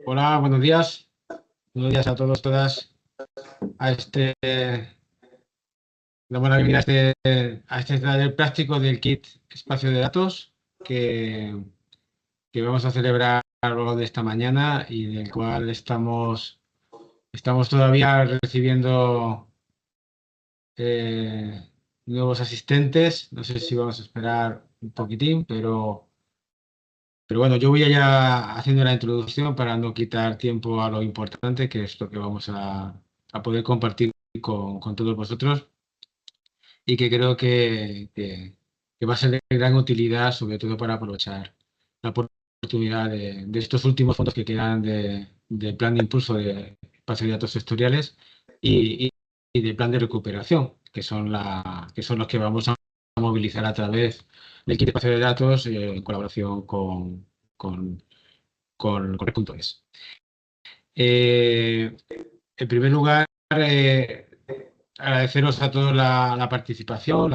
Hola, buenos días. Buenos días a todos, todas, a damos la bienvenida a este taller práctico del kit espacio de datos que, que vamos a celebrar a lo largo de esta mañana y del cual estamos todavía recibiendo eh, nuevos asistentes. No sé si vamos a esperar un poquitín, pero bueno, yo voy allá haciendo la introducción para no quitar tiempo a lo importante, que es lo que vamos a poder compartir con todos vosotros y que creo que va a ser de gran utilidad, sobre todo para aprovechar la oportunidad de estos últimos fondos que quedan del plan de impulso de espacios de datos sectoriales y del plan de recuperación, que son los que vamos a movilizar a través del kit de espacio de datos en colaboración con, con Red.es. En primer lugar, agradeceros a todos la participación,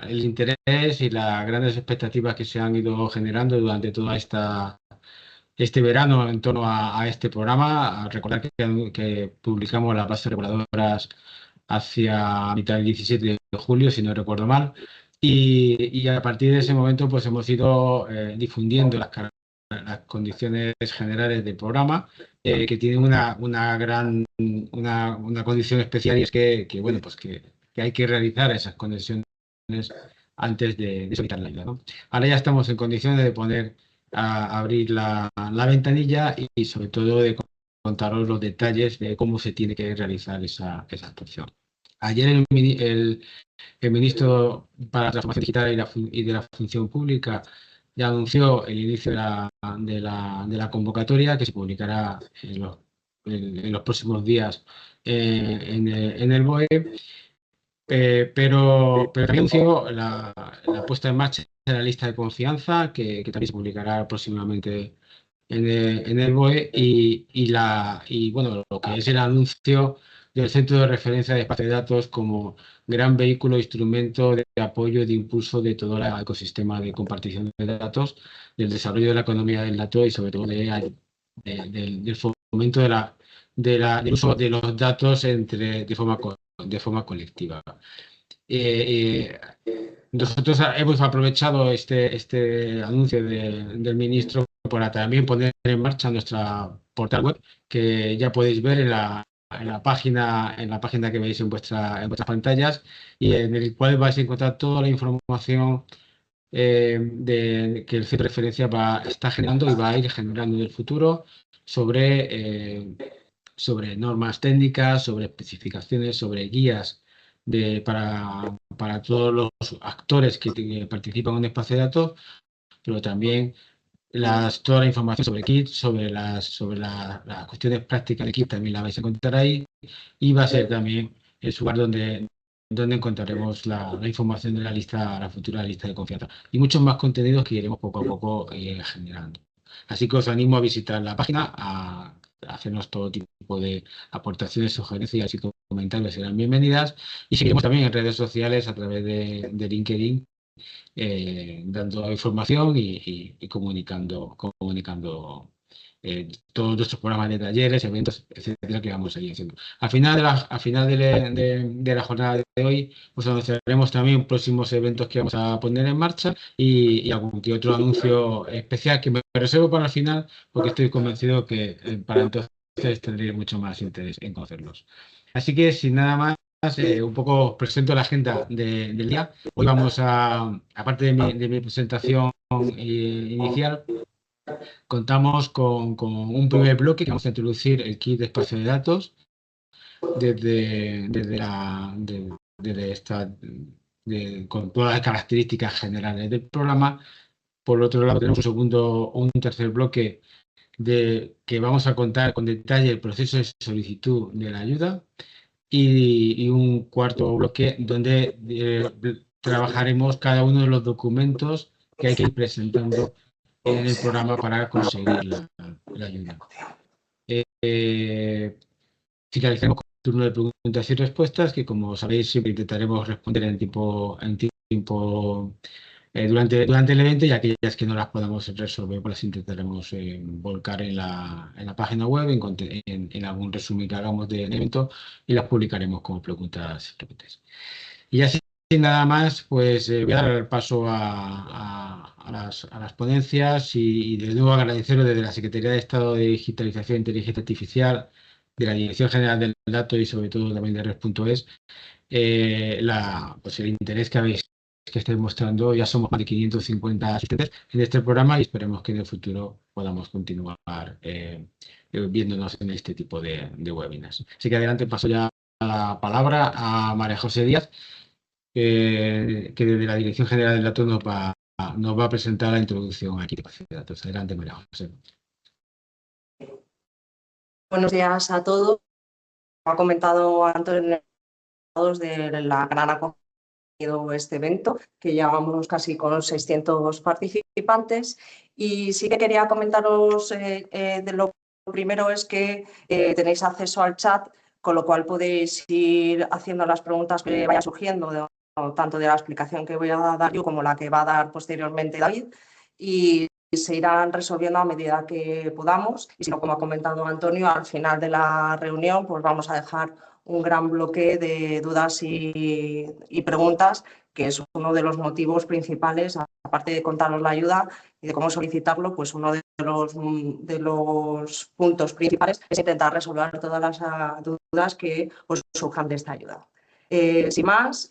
el interés y las grandes expectativas que se han ido generando durante toda este verano en torno a este programa. A recordar que publicamos las bases reguladoras hacia mitad del 17 de julio, si no recuerdo mal. Y a partir de ese momento, pues hemos ido difundiendo las condiciones generales del programa, que tienen una condición especial, y es bueno, pues que hay que realizar esas conexiones antes de solicitar la ayuda, ¿no? Ahora ya estamos en condiciones de poner a abrir la ventanilla y sobre todo de contaros los detalles de cómo se tiene que realizar esa actuación. Ayer el ministro para la Transformación Digital y de la Función Pública ya anunció el inicio de la convocatoria, que se publicará en los próximos días en el BOE, pero también anunció la puesta en marcha de la lista de confianza, que también se publicará próximamente en el BOE, y bueno, lo que es el anuncio del Centro de Referencia de Espacio de Datos como gran vehículo e instrumento de apoyo y de impulso de todo el ecosistema de compartición de datos, del desarrollo de la economía del dato y sobre todo del fomento del uso de los datos de forma colectiva. Nosotros hemos aprovechado este anuncio del ministro para también poner en marcha nuestra portal web, que ya podéis ver en la página que veis en vuestras pantallas, y en el cual vais a encontrar toda la información que el centro de referencia está generando y va a ir generando en el futuro sobre normas técnicas, sobre especificaciones, sobre guías para todos los actores que participan en un espacio de datos, pero también toda la información sobre Kit, sobre las cuestiones prácticas de Kit también la vais a encontrar ahí, y va a ser también el lugar donde encontraremos la información de la futura lista de confianza y muchos más contenidos que iremos poco a poco generando. Así que os animo a visitar la página, a hacernos todo tipo de aportaciones, sugerencias y comentarios, serán bienvenidas, y seguiremos también en redes sociales a través de LinkedIn, dando información y comunicando todos nuestros programas de talleres, eventos, etcétera, que vamos a ir haciendo. Al final de la jornada de hoy, pues anunciaremos también próximos eventos que vamos a poner en marcha y algún que otro anuncio especial que me reservo para el final, porque estoy convencido que para entonces tendréis mucho más interés en conocerlos. Así que sin nada más, un poco os presento la agenda del día. Hoy aparte de mi presentación inicial, contamos con un primer bloque que vamos a introducir el kit de espacio de datos con todas las características generales del programa. Por otro lado, tenemos un tercer bloque que vamos a contar con detalle el proceso de solicitud de la ayuda, y un cuarto bloque donde trabajaremos cada uno de los documentos que hay que ir presentando en el programa para conseguir la ayuda. Finalizaremos con un turno de preguntas y respuestas que, como sabéis, siempre intentaremos responder en tiempo durante el evento, y aquellas que no las podamos resolver, pues las intentaremos volcar en la página web, en algún resumen que hagamos del evento, y las publicaremos como preguntas frecuentes. Y así, sin nada más, pues voy a dar paso a las ponencias y de nuevo agradeceros desde la Secretaría de Estado de Digitalización e Inteligencia Artificial, de la Dirección General del Dato y sobre todo también de Red.es, pues el interés que estáis mostrando. Ya somos más de 550 asistentes en este programa y esperemos que en el futuro podamos continuar viéndonos en este tipo de webinars. Así que adelante paso ya la palabra a María José Díaz, que desde la Dirección General del Dato nos va a presentar la introducción aquí de base de datos. Adelante, María José. Buenos días a todos. Como ha comentado Antonio, de la gran acogida de este evento, que llevamos casi con 600 participantes. Y sí que quería comentaros, de lo primero es que tenéis acceso al chat, con lo cual podéis ir haciendo las preguntas que vayan surgiendo, tanto de la explicación que voy a dar yo como la que va a dar posteriormente David, y se irán resolviendo a medida que podamos. Y si no, como ha comentado Antonio, al final de la reunión pues vamos a dejar un gran bloque de dudas y preguntas, que es uno de los motivos principales, aparte de contaros la ayuda y de cómo solicitarlo, pues uno de los puntos principales es intentar resolver todas las dudas que os surjan de esta ayuda. Sin más,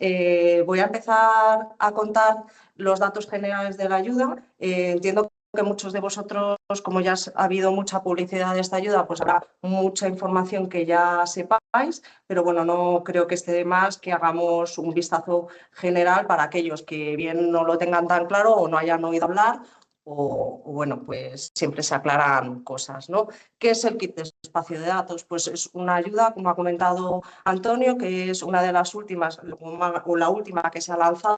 voy a empezar a contar los datos generales de la ayuda. Entiendo que muchos de vosotros, como ya ha habido mucha publicidad de esta ayuda, pues habrá mucha información que ya sepáis, pero bueno, no creo que esté de más que hagamos un vistazo general para aquellos que bien no lo tengan tan claro o no hayan oído hablar, o bueno, pues siempre se aclaran cosas, ¿no? ¿Qué es el kit de espacio de datos? Pues es una ayuda, como ha comentado Antonio, que es una de las últimas, o la última que se ha lanzado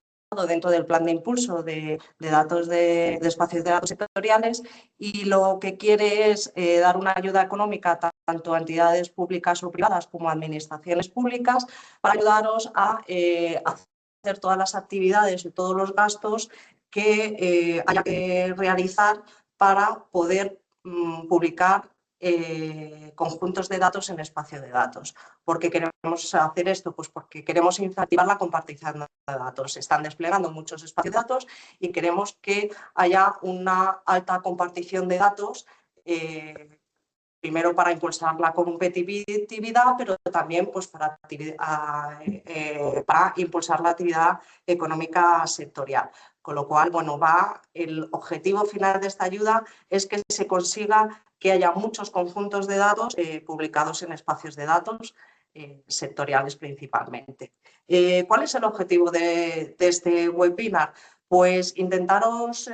dentro del plan de impulso de datos de espacios de datos sectoriales, y lo que quiere es dar una ayuda económica tanto a entidades públicas o privadas como a administraciones públicas para ayudaros a hacer todas las actividades y todos los gastos que haya que realizar para poder publicar conjuntos de datos en espacio de datos. ¿Por qué queremos hacer esto? Pues porque queremos incentivar la compartición de datos. Se están desplegando muchos espacios de datos y queremos que haya una alta compartición de datos, primero para impulsar la competitividad, pero también pues, para impulsar la actividad económica sectorial. Con lo cual, bueno, el objetivo final de esta ayuda es que se consiga que haya muchos conjuntos de datos publicados en espacios de datos sectoriales principalmente. ¿Cuál es el objetivo de este webinar? Pues intentaros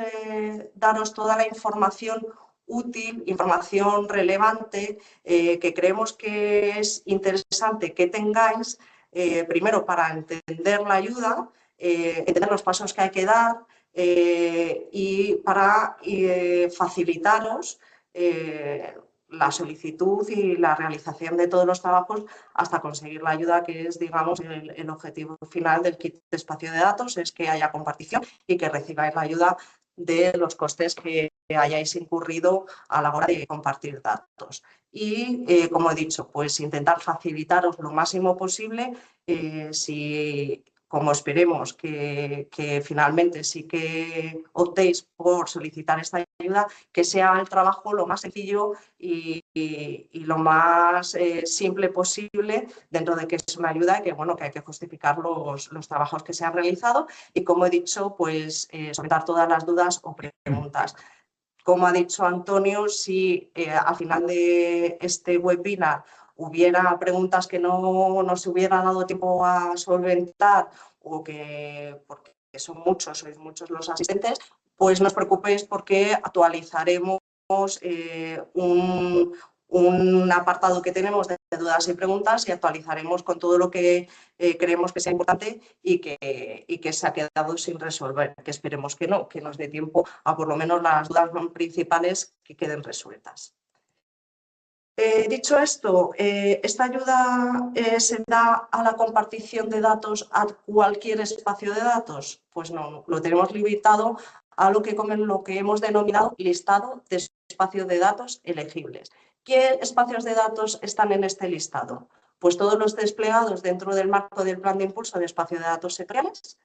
daros toda la información útil, información relevante, que creemos que es interesante que tengáis, primero para entender la ayuda, entender los pasos que hay que dar, y para facilitaros la solicitud y la realización de todos los trabajos hasta conseguir la ayuda, que es, digamos, el objetivo final del kit de espacio de datos, es que haya compartición y que recibáis la ayuda de los costes que hayáis incurrido a la hora de compartir datos. Y, como he dicho, pues intentar facilitaros lo máximo posible, como esperemos que finalmente sí que optéis por solicitar esta ayuda, que sea el trabajo lo más sencillo y lo más simple posible, dentro de que es una ayuda y que, bueno, que hay que justificar los trabajos que se han realizado y, como he dicho, pues solventar todas las dudas o preguntas. Como ha dicho Antonio, si al final de este webinar hubiera preguntas que no se hubiera dado tiempo a solventar, o porque sois muchos los asistentes, pues no os preocupéis porque actualizaremos un apartado que tenemos de dudas y preguntas, y actualizaremos con todo lo que creemos que sea importante y que se ha quedado sin resolver, que esperemos que no, que nos dé tiempo a por lo menos las dudas principales que queden resueltas. Dicho esto, esta ayuda se da a la compartición de datos a cualquier espacio de datos. Pues no, lo tenemos limitado a lo que hemos denominado listado de espacios de datos elegibles. ¿Qué espacios de datos están en este listado? Pues todos los desplegados dentro del marco del Plan de Impulso de Espacio de Datos Sectoriales,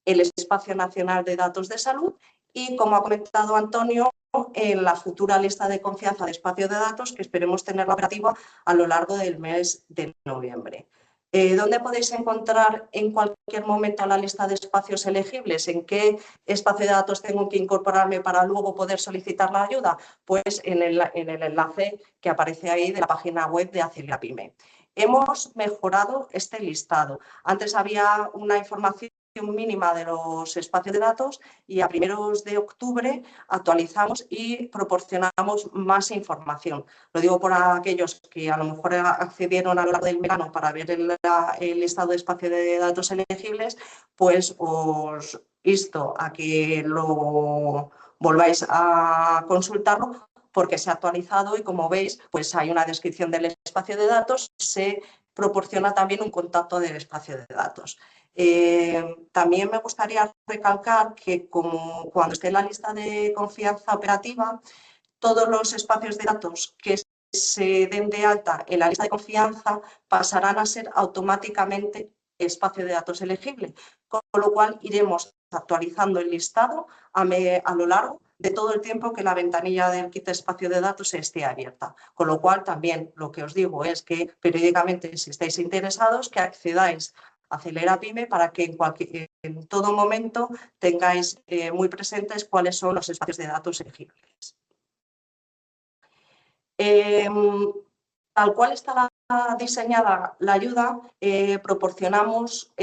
el Espacio Nacional de Datos de Salud y, como ha comentado Antonio, en la futura lista de confianza de espacio de datos que esperemos tenerla operativa a lo largo del mes de noviembre. ¿Dónde podéis encontrar en cualquier momento la lista de espacios elegibles? ¿En qué espacio de datos tengo que incorporarme para luego poder solicitar la ayuda? Pues en el enlace que aparece ahí de la página web de Acelerapyme. Hemos mejorado este listado. Antes había una información mínima de los espacios de datos y a primeros de octubre actualizamos y proporcionamos más información. Lo digo por aquellos que a lo mejor accedieron a lo largo del verano para ver el listado de espacios de datos elegibles, pues os insto a que lo volváis a consultarlo porque se ha actualizado y, como veis, pues hay una descripción del espacio de datos, se proporciona también un contacto del espacio de datos. También me gustaría recalcar que cuando esté en la lista de confianza operativa, todos los espacios de datos que se den de alta en la lista de confianza pasarán a ser automáticamente espacio de datos elegible, con lo cual iremos actualizando el listado a lo largo de todo el tiempo que la ventanilla del kit de espacio de datos esté abierta. Con lo cual, también lo que os digo es que periódicamente, si estáis interesados, que accedáis a Acelerapyme para que en todo momento tengáis muy presentes cuáles son los espacios de datos elegibles. Tal cual está diseñada la ayuda, proporcionamos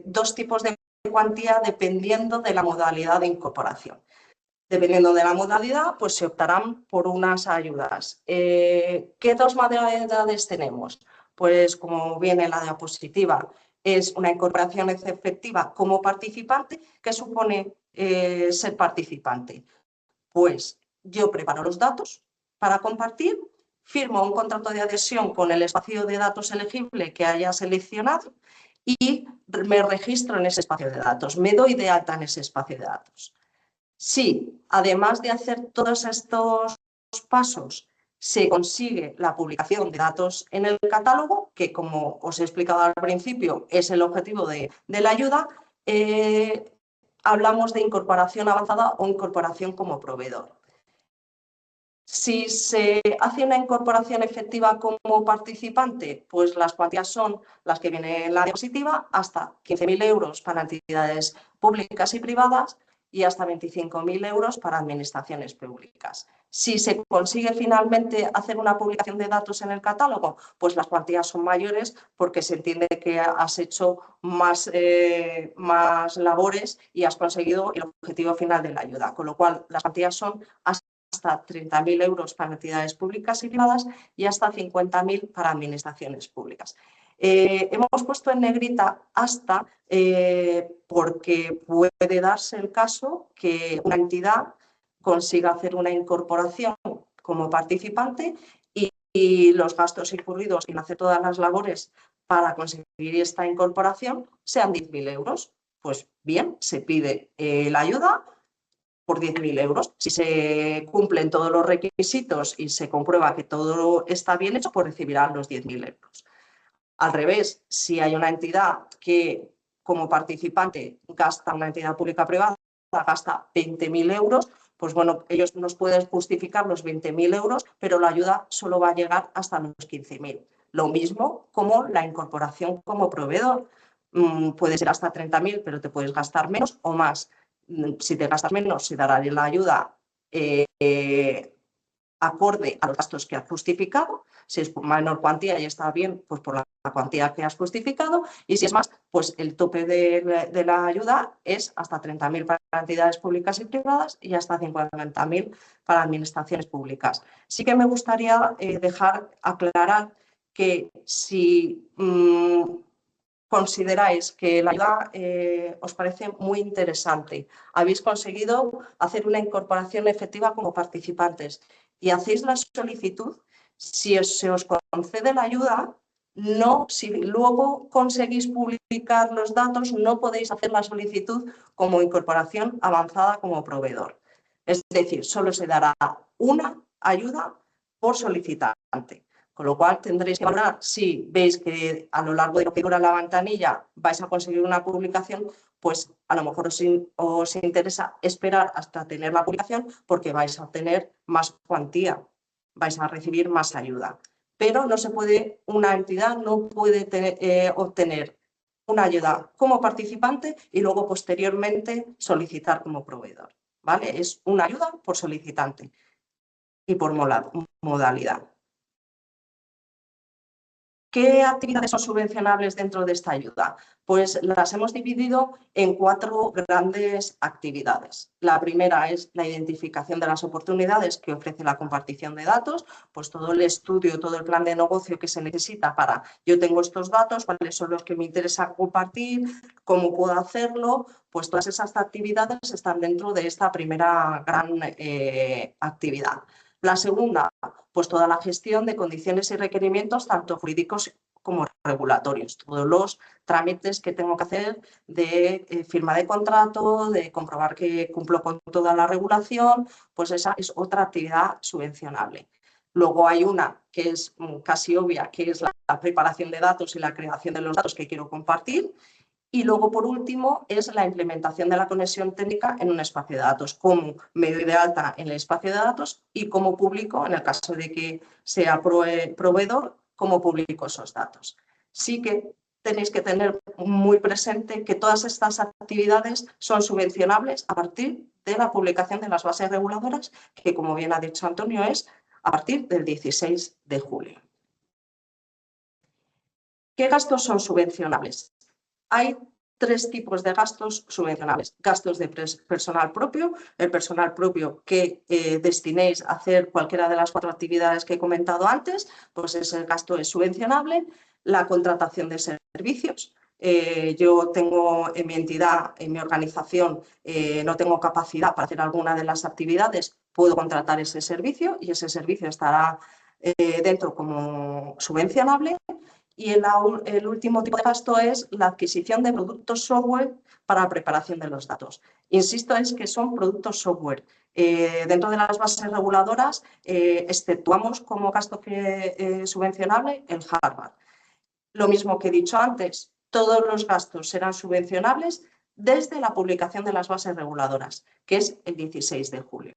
dos tipos de cuantía dependiendo de la modalidad de incorporación. Dependiendo de la modalidad, pues se optarán por unas ayudas. ¿Qué dos modalidades tenemos? Pues, como viene en la diapositiva, es una incorporación efectiva como participante. ¿Qué supone ser participante? Pues yo preparo los datos para compartir, firmo un contrato de adhesión con el espacio de datos elegible que haya seleccionado y me registro en ese espacio de datos, me doy de alta en ese espacio de datos. Si, además de hacer todos estos pasos, se consigue la publicación de datos en el catálogo, que, como os he explicado al principio, es el objetivo de la ayuda, hablamos de incorporación avanzada o incorporación como proveedor. Si se hace una incorporación efectiva como participante, pues las cuantías son las que vienen en la diapositiva, hasta 15.000 euros para entidades públicas y privadas y hasta 25.000 euros para administraciones públicas. Si se consigue finalmente hacer una publicación de datos en el catálogo, pues las cuantías son mayores porque se entiende que has hecho más labores y has conseguido el objetivo final de la ayuda, con lo cual las cuantías son hasta 30.000 euros para entidades públicas y privadas y hasta 50.000 para administraciones públicas. Hemos puesto en negrita hasta porque puede darse el caso que una entidad consiga hacer una incorporación como participante y los gastos incurridos en hacer todas las labores para conseguir esta incorporación sean 10.000 euros. Pues bien, se pide la ayuda por 10.000 euros. Si se cumplen todos los requisitos y se comprueba que todo está bien hecho, pues recibirán los 10.000 euros. Al revés, si hay una entidad que como participante gasta, una entidad pública privada, gasta 20.000 euros, pues bueno, ellos nos pueden justificar los 20.000 euros, pero la ayuda solo va a llegar hasta los 15.000. Lo mismo como la incorporación como proveedor. Puede ser hasta 30.000, pero te puedes gastar menos o más. Si te gastas menos, se dará la ayuda acorde a los gastos que has justificado. Si es por menor cuantía y está bien, pues por la cuantía que has justificado. Y si es más, pues el tope de la ayuda es hasta 30.000 para entidades públicas y privadas y hasta 50.000 para administraciones públicas. Sí que me gustaría aclarar que si consideráis que la ayuda os parece muy interesante, habéis conseguido hacer una incorporación efectiva como participantes y hacéis la solicitud, Si se os concede la ayuda, no, si luego conseguís publicar los datos, no podéis hacer la solicitud como incorporación avanzada como proveedor. Es decir, solo se dará una ayuda por solicitante. Con lo cual tendréis que valorar si veis que a lo largo de lo que dura la ventanilla vais a conseguir una publicación, pues a lo mejor os interesa esperar hasta tener la publicación porque vais a obtener más cuantía, vais a recibir más ayuda. Pero no se puede, una entidad no puede obtener una ayuda como participante y luego posteriormente solicitar como proveedor, ¿vale? Es una ayuda por solicitante y por modalidad. ¿Qué actividades son subvencionables dentro de esta ayuda? Pues las hemos dividido en 4 grandes actividades. La primera es la identificación de las oportunidades que ofrece la compartición de datos, pues todo el estudio, todo el plan de negocio que se necesita para yo tengo estos datos, cuáles son los que me interesa compartir, cómo puedo hacerlo, pues todas esas actividades están dentro de esta primera gran actividad. La segunda, pues toda la gestión de condiciones y requerimientos, tanto jurídicos como regulatorios. Todos los trámites que tengo que hacer de firma de contrato, de comprobar que cumplo con toda la regulación, pues esa es otra actividad subvencionable. Luego hay una que es casi obvia, que es la preparación de datos y la creación de los datos que quiero compartir. Y luego, por último, es la implementación de la conexión técnica en un espacio de datos, cómo me doy de alta en el espacio de datos y cómo publico, en el caso de que sea proveedor, cómo publico esos datos. Sí que tenéis que tener muy presente que todas estas actividades son subvencionables a partir de la publicación de las bases reguladoras, que, como bien ha dicho Antonio, es a partir del 16 de julio. ¿Qué gastos son subvencionables? Hay 3 tipos de gastos subvencionables. Gastos de personal propio, el personal propio que destinéis a hacer cualquiera de las 4 actividades que he comentado antes, pues ese gasto es subvencionable. La contratación de servicios. Yo tengo en mi entidad, en mi organización, no tengo capacidad para hacer alguna de las actividades, puedo contratar ese servicio y ese servicio estará dentro como subvencionable. Y el último tipo de gasto es la adquisición de productos software para la preparación de los datos. Insisto, es que son productos software. Dentro de las bases reguladoras, exceptuamos como gasto subvencionable el hardware. Lo mismo que he dicho antes, todos los gastos serán subvencionables desde la publicación de las bases reguladoras, que es el 16 de julio.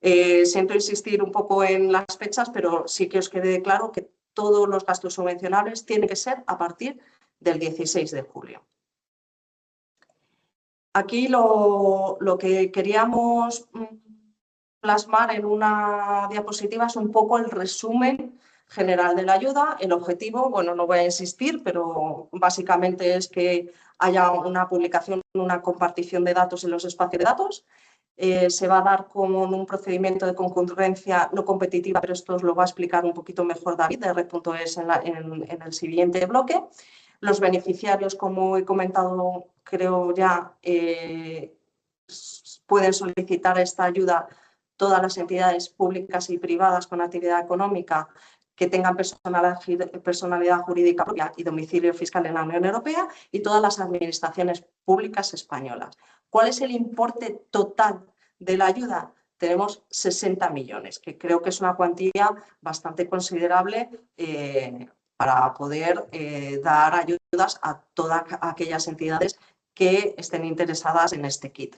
Siento insistir un poco en las fechas, pero sí que os quede claro que todos los gastos subvencionables tienen que ser a partir del 16 de julio. Aquí lo que queríamos plasmar en una diapositiva es un poco el resumen general de la ayuda. El objetivo, bueno, no voy a insistir, pero básicamente es que haya una publicación, una compartición de datos en los espacios de datos. Se va a dar como un procedimiento de concurrencia no competitiva, pero esto os lo va a explicar un poquito mejor David de Red.es en el siguiente bloque. Los beneficiarios, como he comentado, creo ya, pueden solicitar esta ayuda todas las entidades públicas y privadas con actividad económica que tengan personalidad jurídica propia y domicilio fiscal en la Unión Europea y todas las administraciones públicas españolas. ¿Cuál es el importe total de la ayuda? Tenemos 60 millones, que creo que es una cuantía bastante considerable para poder dar ayudas a todas aquellas entidades que estén interesadas en este kit.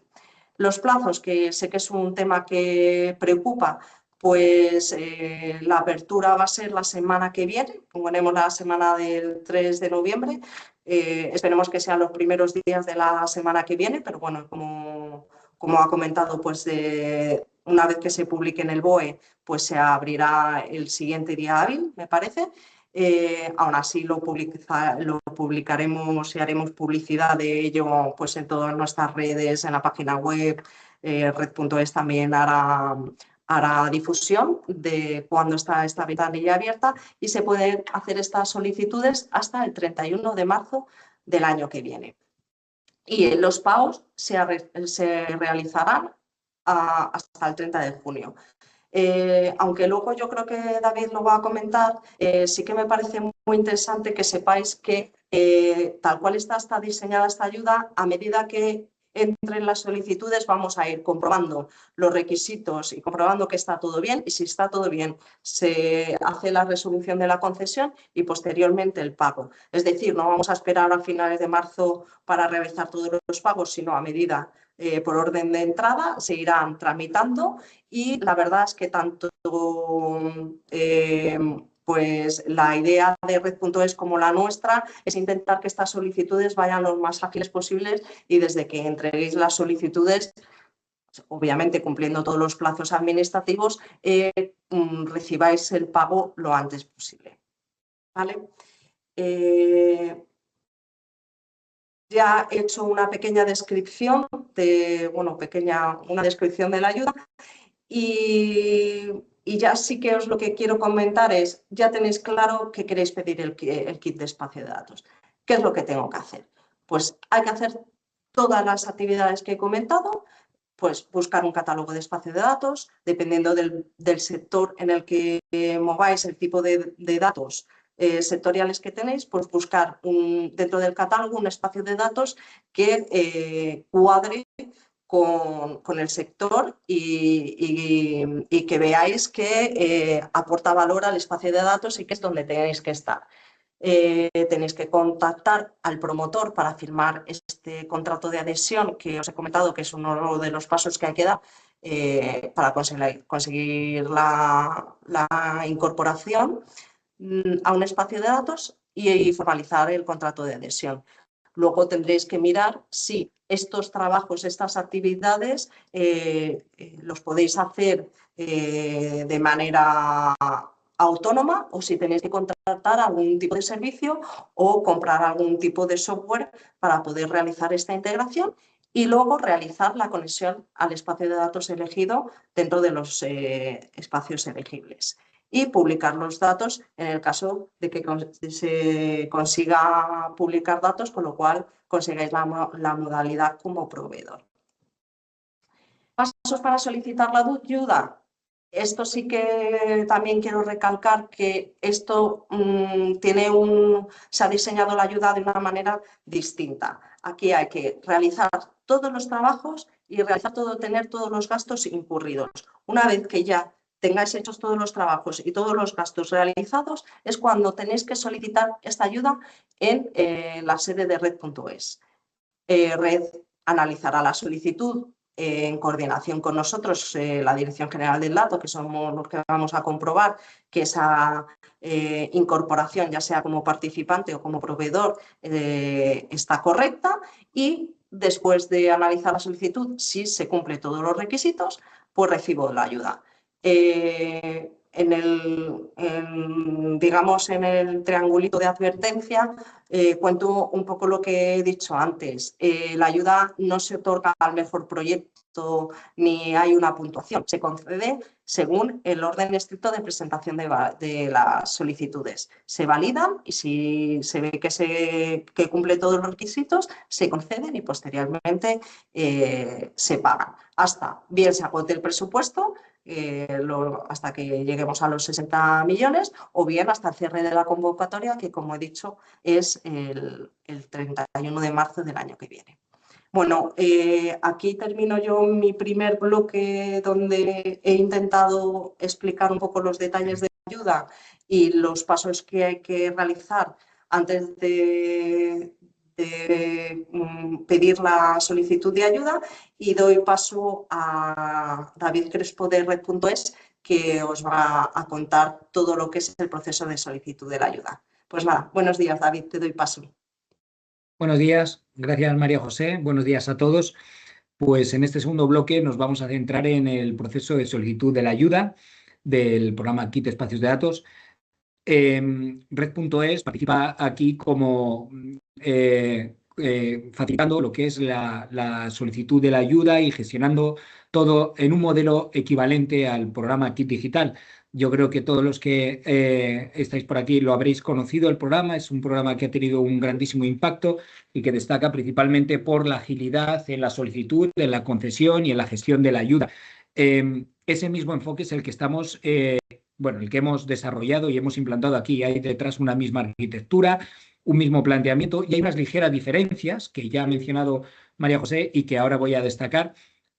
Los plazos, que sé que es un tema que preocupa, pues la apertura va a ser la semana que viene, ponemos la semana del 3 de noviembre, esperemos que sean los primeros días de la semana que viene, pero bueno, como ha comentado, pues una vez que se publique en el BOE, pues se abrirá el siguiente día hábil, me parece. Aún así lo publicaremos y haremos publicidad de ello pues, en todas nuestras redes, en la página web. Red.es también hará difusión de cuándo está esta ventanilla abierta y se pueden hacer estas solicitudes hasta el 31 de marzo del año que viene. Y los pagos se realizarán hasta el 30 de junio. Aunque luego yo creo que David lo va a comentar, sí que me parece muy interesante que sepáis que tal cual está diseñada esta ayuda, a medida que entren las solicitudes vamos a ir comprobando los requisitos y comprobando que está todo bien, y si está todo bien se hace la resolución de la concesión y posteriormente el pago. Es decir, no vamos a esperar a finales de marzo para realizar todos los pagos, sino a medida por orden de entrada se irán tramitando, y la verdad es que tanto pues la idea de Red.es como la nuestra es intentar que estas solicitudes vayan lo más ágiles posibles, y desde que entreguéis las solicitudes, obviamente cumpliendo todos los plazos administrativos, recibáis el pago lo antes posible. ¿Vale? Ya he hecho una pequeña descripción una descripción de la ayuda, y ya sí que lo que quiero comentar es, ya tenéis claro que queréis pedir el kit de espacio de datos. ¿Qué es lo que tengo que hacer? Pues hay que hacer todas las actividades que he comentado, pues buscar un catálogo de espacio de datos, dependiendo del sector en el que mováis, el tipo de datos sectoriales que tenéis, pues buscar dentro del catálogo un espacio de datos que cuadre con el sector y que veáis que aporta valor al espacio de datos y que es donde tenéis que estar. Tenéis que contactar al promotor para firmar este contrato de adhesión que os he comentado, que es uno de los pasos que hay que dar para conseguir la incorporación a un espacio de datos y formalizar el contrato de adhesión. Luego tendréis que mirar si estos trabajos, estas actividades, los podéis hacer de manera autónoma, o si tenéis que contratar algún tipo de servicio o comprar algún tipo de software para poder realizar esta integración, y luego realizar la conexión al espacio de datos elegido dentro de los espacios elegibles, y publicar los datos en el caso de que se consiga publicar datos, con lo cual consigáis la modalidad como proveedor. Pasos para solicitar la ayuda. Esto sí que también quiero recalcar que esto se ha diseñado la ayuda de una manera distinta. Aquí hay que realizar todos los trabajos y tener todos los gastos incurridos. Una vez que ya tengáis hechos todos los trabajos y todos los gastos realizados, es cuando tenéis que solicitar esta ayuda en la sede de Red.es. Red analizará la solicitud en coordinación con nosotros, la Dirección General del Dato, que somos los que vamos a comprobar que esa incorporación, ya sea como participante o como proveedor, está correcta, y después de analizar la solicitud, si se cumplen todos los requisitos, pues recibo la ayuda. En el triangulito de advertencia cuento un poco lo que he dicho antes. La ayuda no se otorga al mejor proyecto ni hay una puntuación, se concede según el orden estricto de presentación de las solicitudes. Se validan y si se ve que cumple todos los requisitos, se conceden y posteriormente se pagan. Hasta bien se agote el presupuesto, hasta que lleguemos a los 60 millones, o bien hasta el cierre de la convocatoria, que como he dicho es el 31 de marzo del año que viene. Bueno, aquí termino yo mi primer bloque, donde he intentado explicar un poco los detalles de la ayuda y los pasos que hay que realizar antes de pedir la solicitud de ayuda, y doy paso a David Crespo de Red.es, que os va a contar todo lo que es el proceso de solicitud de la ayuda. Pues nada, buenos días, David, te doy paso. Buenos días, gracias María José, buenos días a todos. Pues en este segundo bloque nos vamos a centrar en el proceso de solicitud de la ayuda del programa Kit Espacios de Datos. Red.es participa aquí como facilitando lo que es la solicitud de la ayuda y gestionando todo en un modelo equivalente al programa Kit Digital. Yo creo que todos los que estáis por aquí lo habréis conocido. El programa es un programa que ha tenido un grandísimo impacto y que destaca principalmente por la agilidad en la solicitud, en la concesión y en la gestión de la ayuda. ese mismo enfoque es el que estamos, bueno, el que hemos desarrollado y hemos implantado aquí. Hay detrás una misma arquitectura, un mismo planteamiento y hay unas ligeras diferencias que ya ha mencionado María José y que ahora voy a destacar,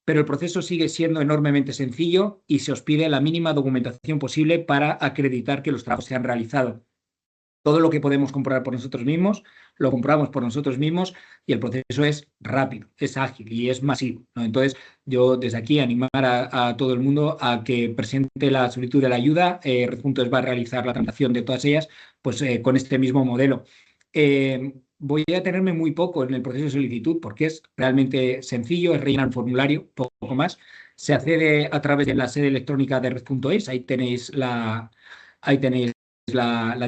pero el proceso sigue siendo enormemente sencillo y se os pide la mínima documentación posible para acreditar que los trabajos se han realizado. Todo lo que podemos comprobar por nosotros mismos, lo comprobamos por nosotros mismos y el proceso es rápido, es ágil y es masivo, ¿no? Entonces, yo desde aquí animar a todo el mundo a que presente la solicitud de la ayuda. Red.es va a realizar la tramitación de todas ellas pues, con este mismo modelo. Voy a detenerme muy poco en el proceso de solicitud porque es realmente sencillo, es rellenar un formulario, poco más. Se accede a través de la sede electrónica de Red.es, ahí tenéis la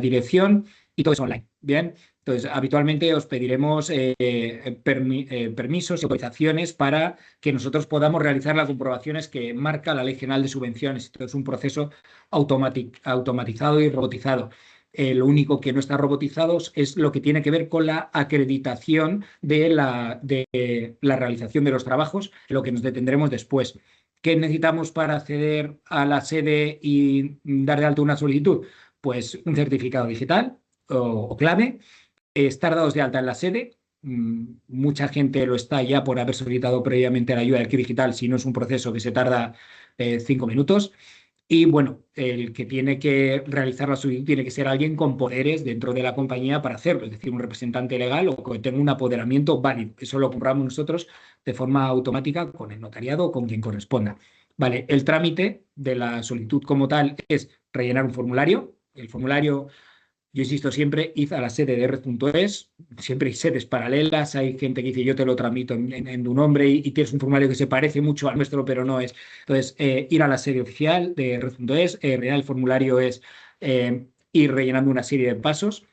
dirección y todo es online. Bien, entonces habitualmente os pediremos permisos y autorizaciones para que nosotros podamos realizar las comprobaciones que marca la Ley General de Subvenciones. Esto es un proceso automatizado y robotizado. Lo único que no está robotizado es lo que tiene que ver con la acreditación de la realización de los trabajos, lo que nos detendremos después. ¿Qué necesitamos para acceder a la sede y dar de alta una solicitud? Pues un certificado digital o clave, estar dados de alta en la sede. Mucha gente lo está ya por haber solicitado previamente la ayuda del kit digital, si no es un proceso que se tarda 5 minutos. Y bueno, el que tiene que realizar la solicitud tiene que ser alguien con poderes dentro de la compañía para hacerlo, es decir, un representante legal o que tenga un apoderamiento válido. Eso lo comprobamos nosotros de forma automática con el notariado o con quien corresponda. Vale, el trámite de la solicitud como tal es rellenar un formulario. El formulario, yo insisto siempre, id a la sede de Red.es, siempre hay sedes paralelas, hay gente que dice yo te lo tramito en tu nombre y tienes un formulario que se parece mucho al nuestro, pero no es. Entonces, ir a la sede oficial de Red.es, rellenar el formulario es ir rellenando una serie de pasos.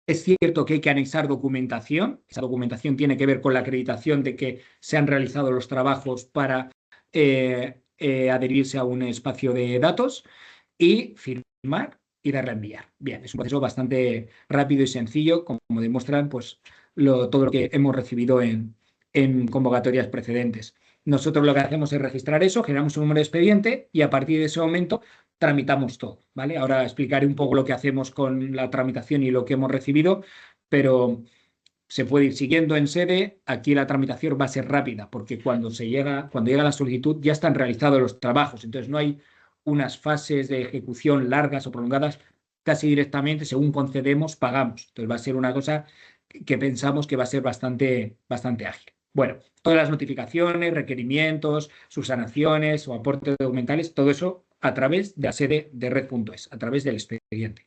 Es cierto que hay que anexar documentación, esa documentación tiene que ver con la acreditación de que se han realizado los trabajos para adherirse a un espacio de datos y firmar y darle a enviar. Bien, es un proceso bastante rápido y sencillo, como demuestran pues, todo lo que hemos recibido en convocatorias precedentes. Nosotros lo que hacemos es registrar eso, generamos un número de expediente y a partir de ese momento tramitamos todo, ¿vale? Ahora explicaré un poco lo que hacemos con la tramitación y lo que hemos recibido, pero se puede ir siguiendo en sede. Aquí la tramitación va a ser rápida porque cuando llega la solicitud ya están realizados los trabajos, entonces no hay unas fases de ejecución largas o prolongadas, casi directamente, según concedemos, pagamos. Entonces va a ser una cosa que pensamos que va a ser bastante ágil. Bueno, todas las notificaciones, requerimientos, subsanaciones o aportes documentales, todo eso a través de la sede de Red.es, a través del expediente.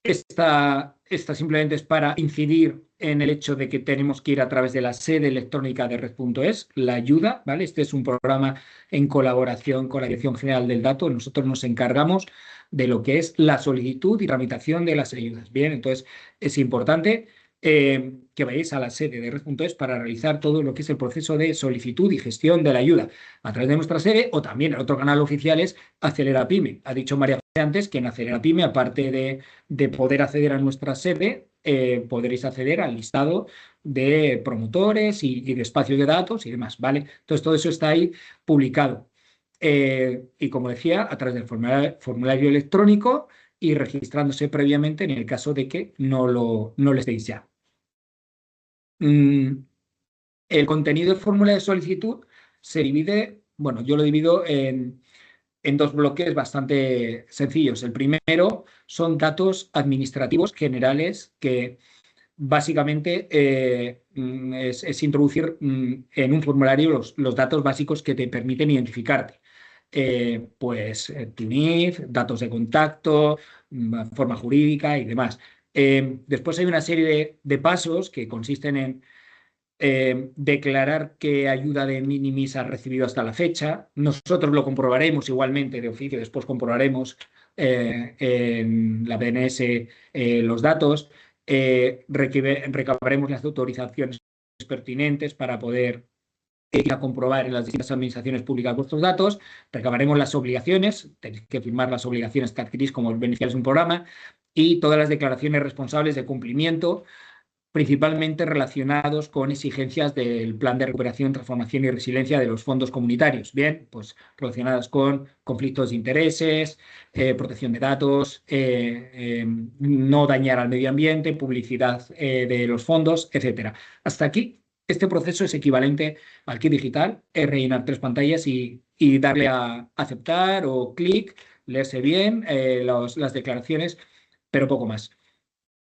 Esta simplemente es para incidir en el hecho de que tenemos que ir a través de la sede electrónica de Red.es, la ayuda, ¿vale? Este es un programa en colaboración con la Dirección General del Dato. Nosotros nos encargamos de lo que es la solicitud y tramitación de las ayudas. Bien, entonces es importante que vayáis a la sede de Red.es para realizar todo lo que es el proceso de solicitud y gestión de la ayuda a través de nuestra sede, o también el otro canal oficial es Acelera Pyme. Ha dicho María José antes que en Acelera Pyme, aparte de poder acceder a nuestra sede, podréis acceder al listado de promotores y de espacios de datos y demás, ¿vale? Entonces todo eso está ahí publicado. Y como decía, a través del formulario electrónico y registrándose previamente en el caso de que no lo estéis ya. El contenido del formulario de solicitud se divide, bueno, yo lo divido en 2 bloques bastante sencillos. El primero son datos administrativos generales que básicamente es introducir en un formulario los datos básicos que te permiten identificarte. Pues tu NIF, datos de contacto, forma jurídica y demás. Después hay una serie de pasos que consisten en declarar qué ayuda de minimis has recibido hasta la fecha. Nosotros lo comprobaremos igualmente de oficio, después comprobaremos en la BNS los datos. Recabaremos las autorizaciones pertinentes para poder ir a comprobar en las distintas administraciones públicas vuestros datos. Recabaremos las obligaciones, tenéis que firmar las obligaciones que adquirís como beneficiarios de un programa y todas las declaraciones responsables de cumplimiento principalmente relacionados con exigencias del Plan de Recuperación, Transformación y Resiliencia de los fondos comunitarios. Bien, pues relacionadas con conflictos de intereses, protección de datos, no dañar al medio ambiente, publicidad de los fondos, etc. Hasta aquí, este proceso es equivalente al kit digital, es rellenar 3 pantallas y darle a aceptar o clic, leerse bien las declaraciones, pero poco más.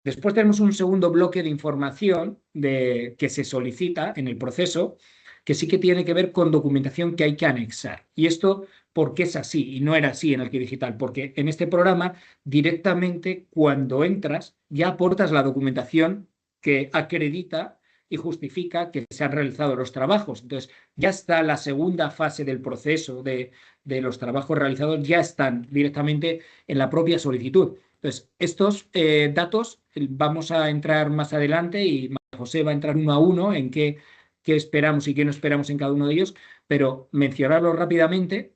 Después tenemos un segundo bloque de información que se solicita en el proceso, que sí que tiene que ver con documentación que hay que anexar. Y esto, ¿por qué es así? Y no era así en el kit digital, porque en este programa directamente cuando entras ya aportas la documentación que acredita y justifica que se han realizado los trabajos. Entonces, ya está la segunda fase del proceso de los trabajos realizados, ya están directamente en la propia solicitud. Entonces, estos datos vamos a entrar más adelante y María José va a entrar uno a uno en qué esperamos y qué no esperamos en cada uno de ellos, pero mencionarlo rápidamente.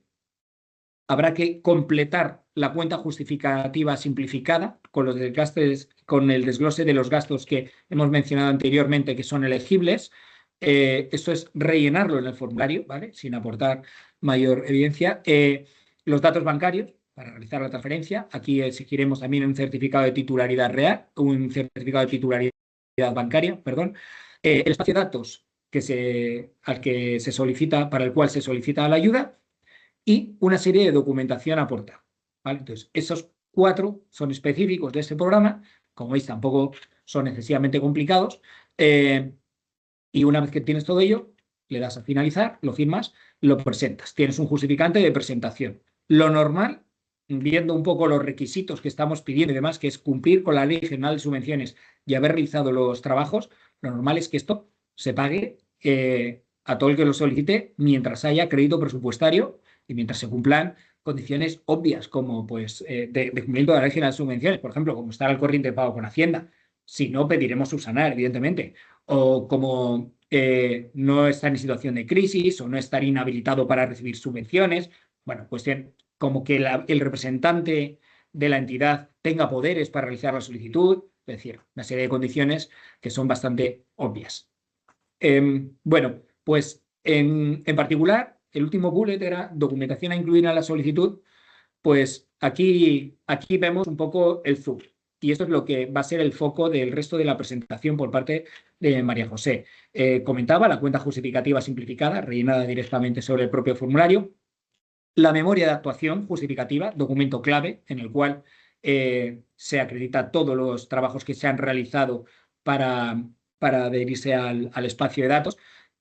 Habrá que completar la cuenta justificativa simplificada con el desglose de los gastos que hemos mencionado anteriormente que son elegibles. Esto es rellenarlo en el formulario, ¿vale? Sin aportar mayor evidencia. Los datos bancarios para realizar la transferencia. Aquí exigiremos también un certificado de titularidad real, un certificado de titularidad bancaria, perdón. El espacio de datos para el cual se solicita la ayuda y una serie de documentación aportada, ¿vale? Entonces, esos 4 son específicos de este programa. Como veis, tampoco son excesivamente complicados. Y una vez que tienes todo ello, le das a finalizar, lo firmas, lo presentas. Tienes un justificante de presentación. Lo normal, viendo un poco los requisitos que estamos pidiendo y demás, que es cumplir con la Ley General de Subvenciones y haber realizado los trabajos, lo normal es que esto se pague a todo el que lo solicite mientras haya crédito presupuestario y mientras se cumplan condiciones obvias como pues, de cumplimiento de la Ley General de Subvenciones, por ejemplo, como estar al corriente de pago con Hacienda. Si no, pediremos subsanar, evidentemente. O como no estar en situación de crisis o no estar inhabilitado para recibir subvenciones. Bueno, pues como que el representante de la entidad tenga poderes para realizar la solicitud, es decir, una serie de condiciones que son bastante obvias. Bueno, pues en particular, el último bullet era documentación a incluir en la solicitud. Pues aquí vemos un poco el zoom. Y esto es lo que va a ser el foco del resto de la presentación por parte de María José. Comentaba la cuenta justificativa simplificada, rellenada directamente sobre el propio formulario. La memoria de actuación justificativa, documento clave en el cual se acredita todos los trabajos que se han realizado para adherirse al espacio de datos.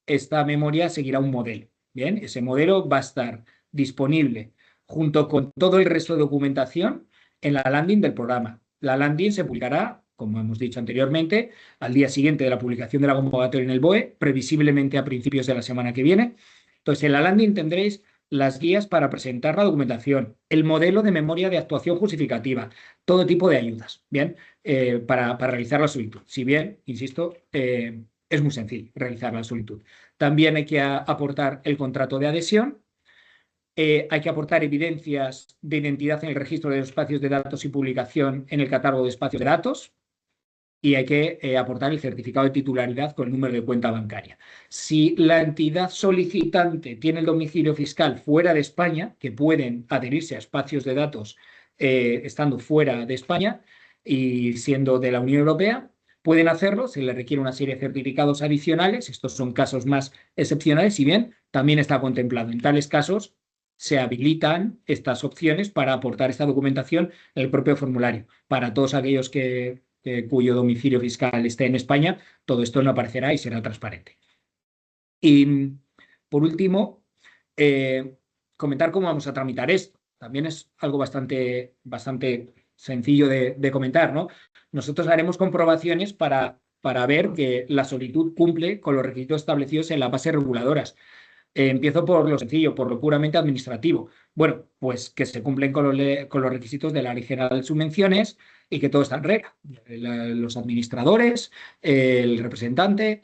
Esta memoria seguirá un modelo. Bien, ese modelo va a estar disponible junto con todo el resto de documentación en la landing del programa. La landing se publicará, como hemos dicho anteriormente, al día siguiente de la publicación de la convocatoria en el BOE, previsiblemente a principios de la semana que viene. Entonces, en la landing tendréis las guías para presentar la documentación, el modelo de memoria de actuación justificativa, todo tipo de ayudas, ¿bien? Para realizar la solicitud. Si bien, insisto, es muy sencillo realizar la solicitud. También hay que aportar el contrato de adhesión. Hay que aportar evidencias de identidad en el registro de los espacios de datos y publicación en el catálogo de espacios de datos. Y hay que aportar el certificado de titularidad con el número de cuenta bancaria. Si la entidad solicitante tiene el domicilio fiscal fuera de España, que pueden adherirse a espacios de datos estando fuera de España y siendo de la Unión Europea, pueden hacerlo, se les requiere una serie de certificados adicionales. Estos son casos más excepcionales, si bien también está contemplado. En tales casos se habilitan estas opciones para aportar esta documentación en el propio formulario. Para todos aquellos cuyo domicilio fiscal esté en España, todo esto no aparecerá y será transparente. Y por último, comentar cómo vamos a tramitar esto. También es algo bastante sencillo de comentar, ¿no? Nosotros haremos comprobaciones para ver que la solicitud cumple con los requisitos establecidos en las bases reguladoras. Empiezo por lo sencillo, por lo puramente administrativo. Bueno, pues que se cumplen con los requisitos de la Ley General de Subvenciones y que todo está en regla. Los administradores, el representante,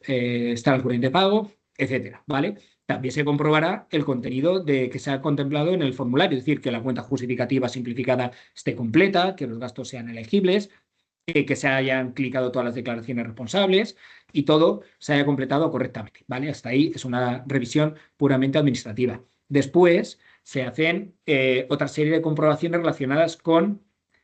están al corriente de pago, etcétera, ¿vale? También se comprobará el contenido que se ha contemplado en el formulario, es decir, que la cuenta justificativa simplificada esté completa, que los gastos sean elegibles, que se hayan clicado todas las declaraciones responsables y todo se haya completado correctamente, ¿vale? Hasta ahí es una revisión puramente administrativa. Después se hacen otra serie de comprobaciones relacionadas con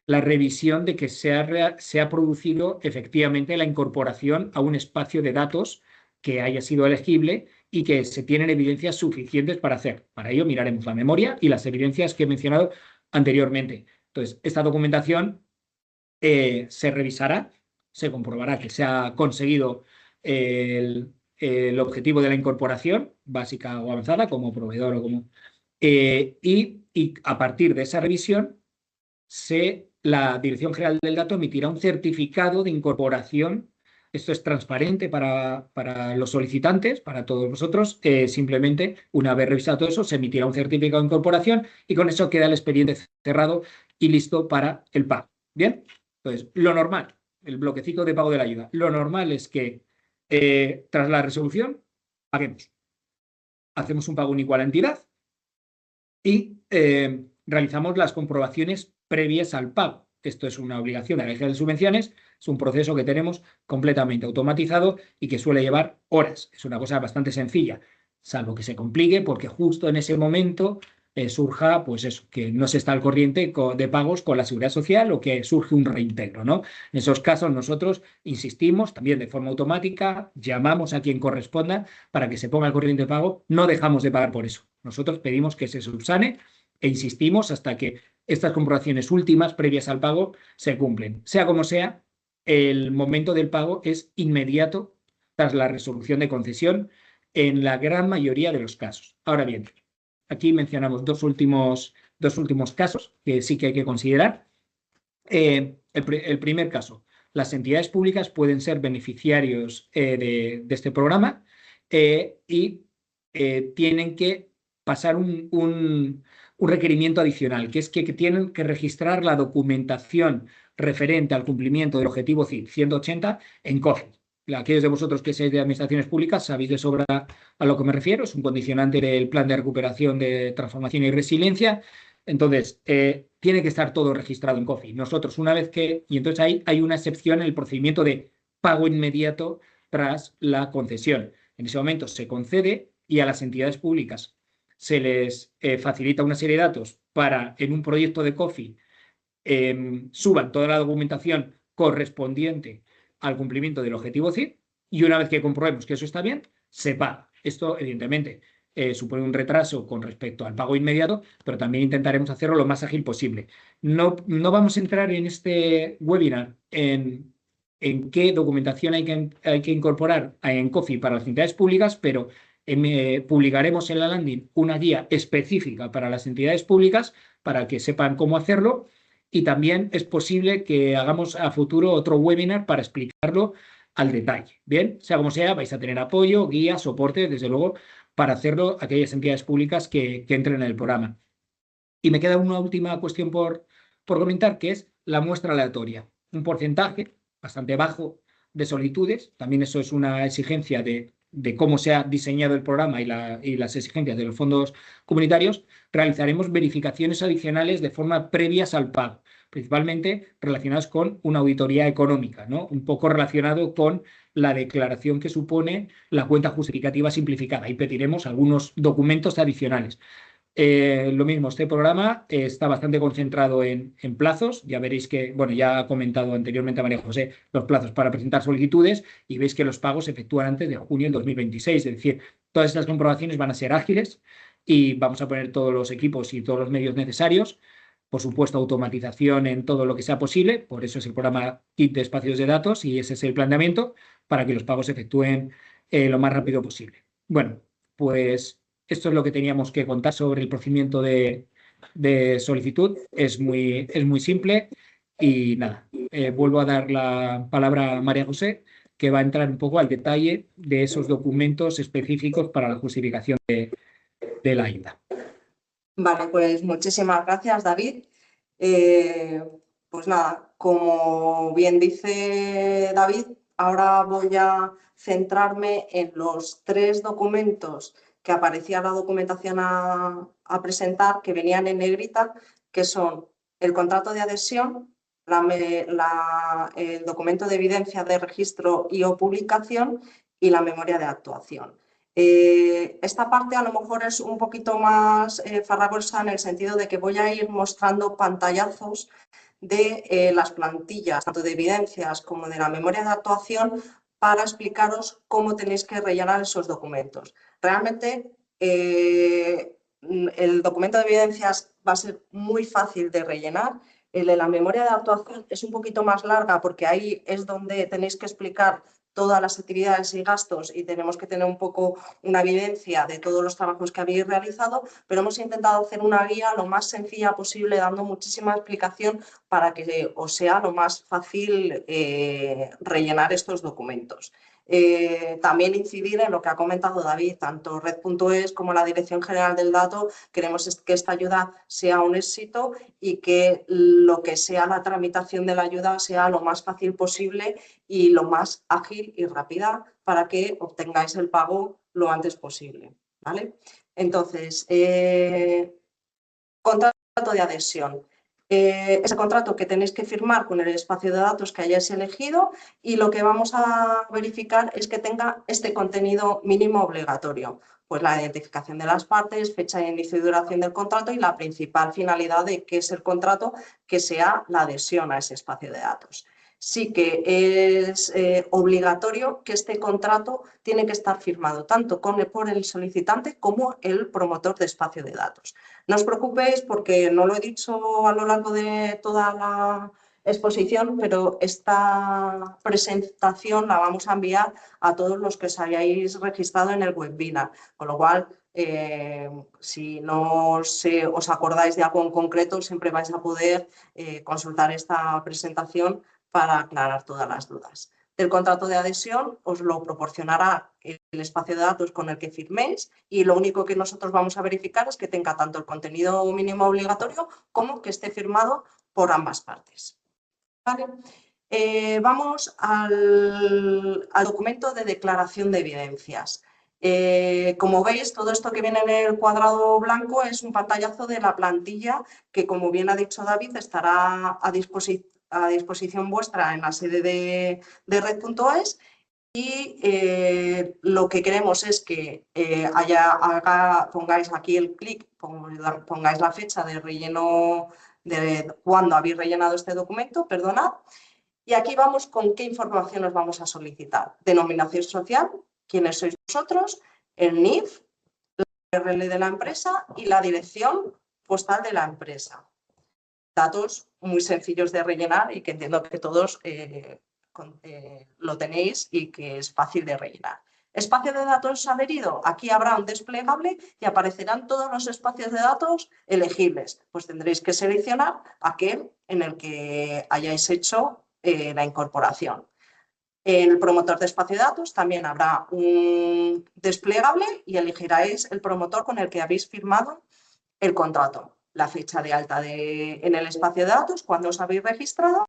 la revisión de que se ha producido efectivamente la incorporación a un espacio de datos que haya sido elegible y que se tienen evidencias suficientes para hacer. Para ello miraremos la memoria y las evidencias que he mencionado anteriormente. Entonces, esta documentación se revisará, se comprobará que se ha conseguido el objetivo de la incorporación básica o avanzada como proveedor o como... y a partir de esa revisión, la Dirección General del Dato emitirá un certificado de incorporación. Esto es transparente para los solicitantes, para todos vosotros. Simplemente, una vez revisado todo eso, se emitirá un certificado de incorporación y con eso queda el expediente cerrado y listo para el pago. ¿Bien? Entonces, lo normal, el bloquecito de pago de la ayuda, lo normal es que tras la resolución paguemos. Hacemos un pago único a la entidad y realizamos las comprobaciones previas al pago. Esto es una obligación de la Ley de Subvenciones, es un proceso que tenemos completamente automatizado y que suele llevar horas. Es una cosa bastante sencilla, salvo que se complique porque justo en ese momento surja, pues eso, que no se está al corriente de pagos con la Seguridad Social o que surge un reintegro, ¿no? En esos casos nosotros insistimos también de forma automática, llamamos a quien corresponda para que se ponga al corriente de pago, no dejamos de pagar por eso. Nosotros pedimos que se subsane e insistimos hasta que estas comprobaciones últimas previas al pago se cumplen. Sea como sea, el momento del pago es inmediato tras la resolución de concesión en la gran mayoría de los casos. Ahora bien, aquí mencionamos dos últimos casos que sí que hay que considerar. El primer caso, las entidades públicas pueden ser beneficiarios de este programa y tienen que pasar un requerimiento adicional, que es que tienen que registrar la documentación referente al cumplimiento del objetivo CID 180 en COFI. Aquellos de vosotros que seáis de administraciones públicas sabéis de sobra a lo que me refiero, es un condicionante del Plan de Recuperación, de Transformación y Resiliencia. Entonces, tiene que estar todo registrado en COFI. Nosotros, una vez que... Y entonces ahí hay una excepción en el procedimiento de pago inmediato tras la concesión. En ese momento se concede y a las entidades públicas se les facilita una serie de datos para, en un proyecto de COFI, suban toda la documentación correspondiente al cumplimiento del objetivo CID y una vez que comprobemos que eso está bien, se paga. Esto, evidentemente, supone un retraso con respecto al pago inmediato, pero también intentaremos hacerlo lo más ágil posible. No vamos a entrar en este webinar en qué documentación hay que incorporar en COFI para las entidades públicas, pero publicaremos en la landing una guía específica para las entidades públicas para que sepan cómo hacerlo. Y también es posible que hagamos a futuro otro webinar para explicarlo al detalle. Bien, sea como sea, vais a tener apoyo, guía, soporte, desde luego, para hacerlo aquellas entidades públicas que entren en el programa. Y me queda una última cuestión por comentar, que es la muestra aleatoria. Un porcentaje bastante bajo de solicitudes, también eso es una exigencia de cómo se ha diseñado el programa y las exigencias de los fondos comunitarios. Realizaremos verificaciones adicionales de forma previas al pago, principalmente relacionadas con una auditoría económica, ¿no? Un poco relacionado con la declaración que supone la cuenta justificativa simplificada y pediremos algunos documentos adicionales. Lo mismo, este programa está bastante concentrado en plazos. Ya veréis que, bueno, ya ha comentado anteriormente a María José los plazos para presentar solicitudes y veis que los pagos se efectúan antes de junio del 2026. Es decir, todas estas comprobaciones van a ser ágiles y vamos a poner todos los equipos y todos los medios necesarios. Por supuesto, automatización en todo lo que sea posible. Por eso es el programa KIT de espacios de datos y ese es el planteamiento para que los pagos se efectúen lo más rápido posible. Bueno, pues... Esto es lo que teníamos que contar sobre el procedimiento de solicitud. Es muy simple y nada, vuelvo a dar la palabra a María José, que va a entrar un poco al detalle de esos documentos específicos para la justificación de la ayuda. Vale, pues muchísimas gracias, David. Pues nada, como bien dice David, ahora voy a centrarme en los 3 documentos que aparecía la documentación a presentar, que venían en negrita, que son el contrato de adhesión, el documento de evidencia de registro y o publicación y la memoria de actuación. Esta parte a lo mejor es un poquito más farragosa en el sentido de que voy a ir mostrando pantallazos de las plantillas, tanto de evidencias como de la memoria de actuación, para explicaros cómo tenéis que rellenar esos documentos. Realmente el documento de evidencias va a ser muy fácil de rellenar. El de la memoria de actuación es un poquito más larga porque ahí es donde tenéis que explicar todas las actividades y gastos y tenemos que tener un poco una evidencia de todos los trabajos que habéis realizado, pero hemos intentado hacer una guía lo más sencilla posible, dando muchísima explicación para que os sea lo más fácil rellenar estos documentos. También incidir en lo que ha comentado David, tanto Red.es como la Dirección General del Dato. Queremos que esta ayuda sea un éxito y que lo que sea la tramitación de la ayuda sea lo más fácil posible y lo más ágil y rápida para que obtengáis el pago lo antes posible, ¿vale? Entonces, contrato de adhesión. Ese contrato que tenéis que firmar con el espacio de datos que hayáis elegido, y lo que vamos a verificar es que tenga este contenido mínimo obligatorio, pues la identificación de las partes, fecha de inicio y duración del contrato y la principal finalidad de qué es el contrato, que sea la adhesión a ese espacio de datos. Sí que es obligatorio que este contrato tiene que estar firmado tanto por el solicitante como el promotor de espacio de datos. No os preocupéis porque no lo he dicho a lo largo de toda la exposición, pero esta presentación la vamos a enviar a todos los que os hayáis registrado en el webinar, con lo cual si no os acordáis de algo en concreto, siempre vais a poder consultar esta presentación para aclarar todas las dudas. El contrato de adhesión os lo proporcionará el espacio de datos con el que firméis y lo único que nosotros vamos a verificar es que tenga tanto el contenido mínimo obligatorio como que esté firmado por ambas partes. ¿Vale? Vamos al documento de declaración de evidencias. Como veis, todo esto que viene en el cuadrado blanco es un pantallazo de la plantilla que, como bien ha dicho David, estará a disposición vuestra en la sede de Red.es. Y lo que queremos es que pongáis aquí el clic, pongáis la fecha de relleno de cuándo habéis rellenado este documento, perdonad. Y aquí vamos con qué información os vamos a solicitar. Denominación social, quiénes sois vosotros, el NIF, la URL de la empresa y la dirección postal de la empresa. Datos muy sencillos de rellenar y que entiendo que todos lo tenéis y que es fácil de rellenar. Espacio de datos adherido, aquí habrá un desplegable y aparecerán todos los espacios de datos elegibles. Pues tendréis que seleccionar aquel en el que hayáis hecho la incorporación. En el promotor de espacio de datos también habrá un desplegable y elegiréis el promotor con el que habéis firmado el contrato. La fecha de alta en el espacio de datos, cuando os habéis registrado,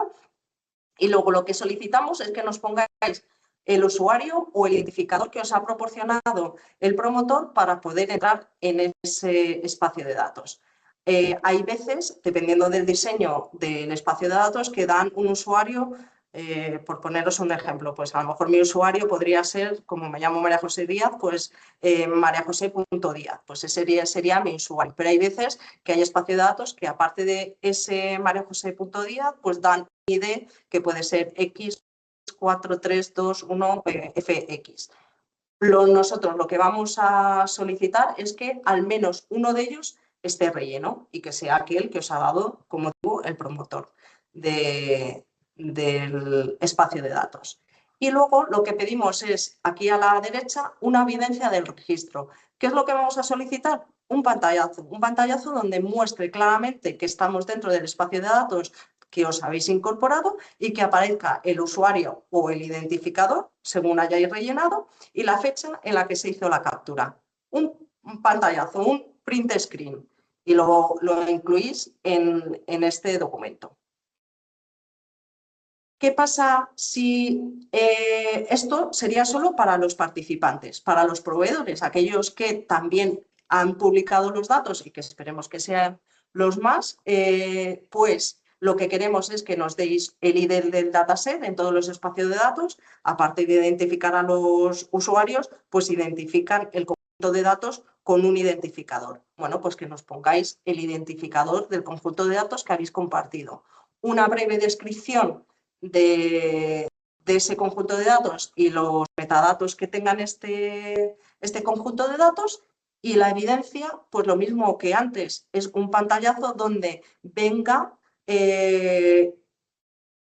y luego lo que solicitamos es que nos pongáis el usuario o el identificador que os ha proporcionado el promotor para poder entrar en ese espacio de datos. Hay veces, dependiendo del diseño del espacio de datos, que dan un usuario, por poneros un ejemplo, pues a lo mejor mi usuario podría ser, como me llamo María José Díaz, pues mariajose.díaz, pues ese sería mi usuario. Pero hay veces que hay espacio de datos que, aparte de ese mariajose.díaz, pues dan ID que puede ser X4321FX. Nosotros lo que vamos a solicitar es que al menos uno de ellos esté relleno y que sea aquel que os ha dado, como digo, el promotor del espacio de datos. Y luego lo que pedimos es, aquí a la derecha, una evidencia del registro. ¿Qué es lo que vamos a solicitar? Un pantallazo donde muestre claramente que estamos dentro del espacio de datos que os habéis incorporado y que aparezca el usuario o el identificador, según hayáis rellenado, y la fecha en la que se hizo la captura. Un pantallazo, un print screen, y lo incluís en este documento. ¿Qué pasa si esto sería solo para los participantes? Para los proveedores, aquellos que también han publicado los datos y que esperemos que sean los más, pues lo que queremos es que nos deis el ID del dataset en todos los espacios de datos. Aparte de identificar a los usuarios, pues identifican el conjunto de datos con un identificador. Bueno, pues que nos pongáis el identificador del conjunto de datos que habéis compartido. Una breve descripción de ese conjunto de datos y los metadatos que tengan este conjunto de datos. Y la evidencia, pues lo mismo que antes, es un pantallazo donde venga,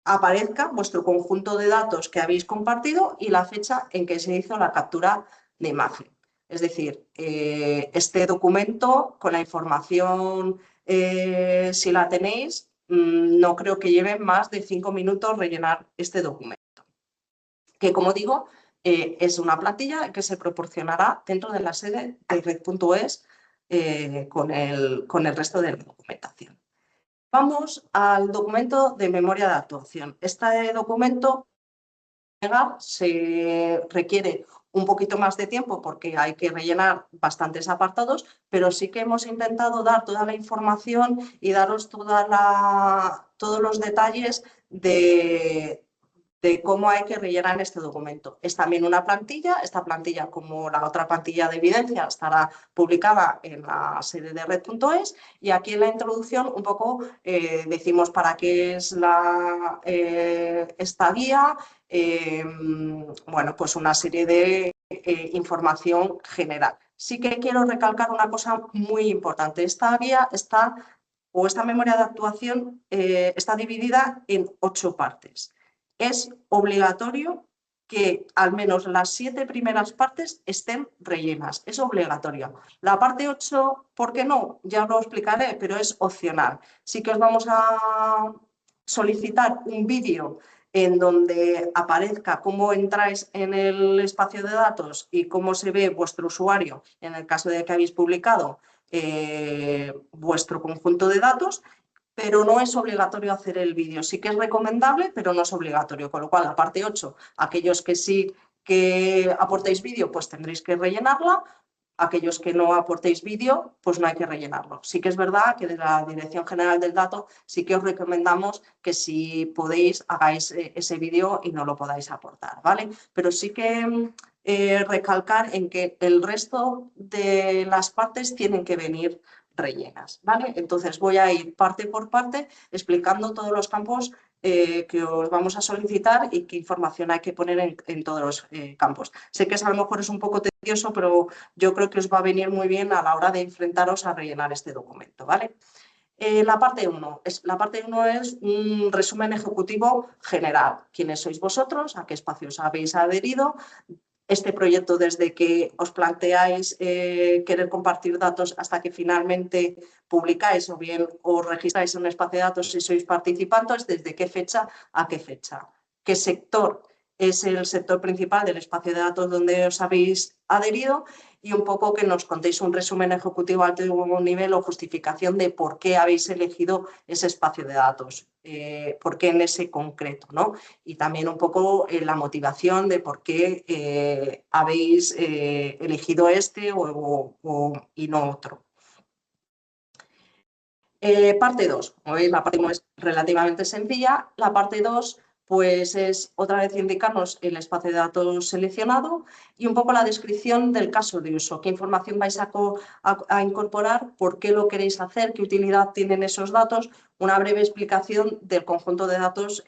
aparezca vuestro conjunto de datos que habéis compartido y la fecha en que se hizo la captura de imagen. Es decir, este documento con la información, si la tenéis, no creo que lleve más de 5 minutos rellenar este documento. Que, como digo, es una plantilla que se proporcionará dentro de la sede de red.es con el resto de la documentación. Vamos al documento de memoria de actuación. Este documento se requiere un poquito más de tiempo porque hay que rellenar bastantes apartados, pero sí que hemos intentado dar toda la información y daros todos los detalles de cómo hay que rellenar este documento. Es también una plantilla, esta plantilla, como la otra plantilla de evidencia, estará publicada en la sede de red.es, y aquí en la introducción un poco decimos para qué es esta guía, bueno, pues una serie de información general. Sí que quiero recalcar una cosa muy importante. Esta guía esta memoria de actuación está dividida en 8 partes. Es obligatorio que al menos las 7 primeras partes estén rellenas. Es obligatorio. La parte 8, ¿por qué no? Ya lo explicaré, pero es opcional. Sí que os vamos a solicitar un vídeo en donde aparezca cómo entráis en el espacio de datos y cómo se ve vuestro usuario en el caso de que habéis publicado vuestro conjunto de datos, pero no es obligatorio hacer el vídeo. Sí que es recomendable, pero no es obligatorio, con lo cual la parte 8, aquellos que sí que aportéis vídeo, pues tendréis que rellenarla. Aquellos que no aportéis vídeo, pues no hay que rellenarlo. Sí que es verdad que desde la Dirección General del Dato sí que os recomendamos que si podéis hagáis ese vídeo y no lo podáis aportar, ¿vale? Pero sí que recalcar en que el resto de las partes tienen que venir rellenas, ¿vale? Entonces voy a ir parte por parte explicando todos los campos que os vamos a solicitar y qué información hay que poner en todos los campos. Sé que a lo mejor es un poco tedioso, pero yo creo que os va a venir muy bien a la hora de enfrentaros a rellenar este documento, ¿vale? La parte 1 es un resumen ejecutivo general. ¿Quiénes sois vosotros? ¿A qué espacios habéis adherido? Este proyecto, desde que os planteáis querer compartir datos hasta que finalmente publicáis o bien os registráis en un espacio de datos si sois participantes, ¿desde qué fecha a qué fecha? ¿Qué sector es el sector principal del espacio de datos donde os habéis adherido? Y un poco que nos contéis un resumen ejecutivo a alto nivel o justificación de por qué habéis elegido ese espacio de datos, por qué en ese concreto, ¿no? Y también un poco la motivación de por qué habéis elegido este y no otro. Parte 2, como veis, la parte 1 es relativamente sencilla. La parte 2 pues es otra vez indicarnos el espacio de datos seleccionado y un poco la descripción del caso de uso, qué información vais a incorporar, por qué lo queréis hacer, qué utilidad tienen esos datos, una breve explicación del conjunto de datos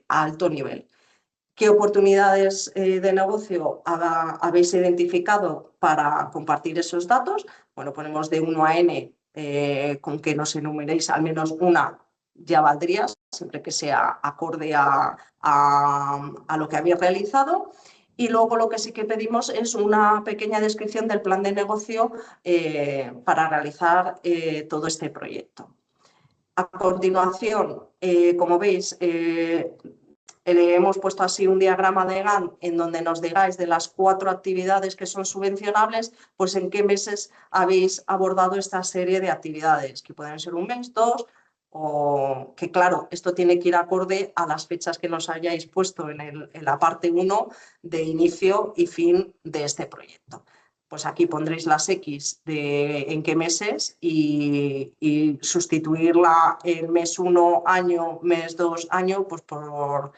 a alto nivel. ¿Qué oportunidades de negocio habéis identificado para compartir esos datos? Bueno, ponemos de 1 a n, con que nos enumeréis al menos una ya valdría, siempre que sea acorde a lo que habéis realizado. Y luego lo que sí que pedimos es una pequeña descripción del plan de negocio para realizar todo este proyecto. A continuación, como veis, hemos puesto así un diagrama de Gantt en donde nos digáis de las 4 actividades que son subvencionables, pues en qué meses habéis abordado esta serie de actividades, que pueden ser un mes, 2, o que claro, esto tiene que ir acorde a las fechas que nos hayáis puesto en la parte 1 de inicio y fin de este proyecto. pues aquí pondréis las X de en qué meses y sustituirla en mes 1 año, mes 2 año, pues por,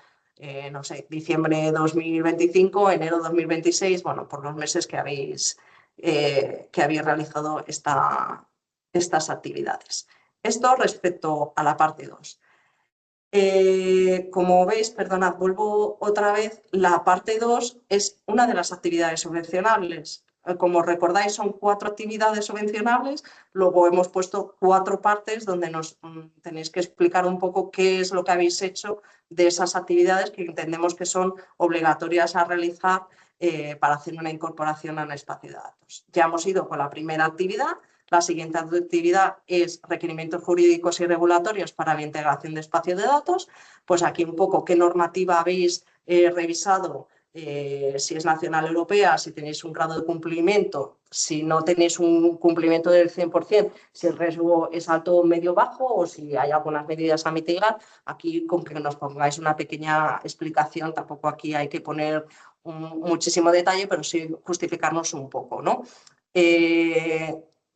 no sé, diciembre 2025, enero 2026, bueno, por los meses que habéis realizado estas actividades. Esto respecto a la parte 2. Como veis, perdonad, vuelvo otra vez, la parte 2 es una de las actividades subvencionables. Como recordáis, son 4 actividades subvencionables, luego hemos puesto 4 partes donde nos tenéis que explicar un poco qué es lo que habéis hecho de esas actividades que entendemos que son obligatorias a realizar para hacer una incorporación a un espacio de datos. Ya hemos ido con la primera actividad. La siguiente actividad es requerimientos jurídicos y regulatorios para la integración de espacios de datos. Pues aquí un poco qué normativa habéis revisado, si es nacional o europea, si tenéis un grado de cumplimiento, si no tenéis un cumplimiento del 100%, si el riesgo es alto o medio bajo o si hay algunas medidas a mitigar. Aquí con que nos pongáis una pequeña explicación, tampoco aquí hay que poner muchísimo detalle, pero sí justificarnos un poco, ¿no?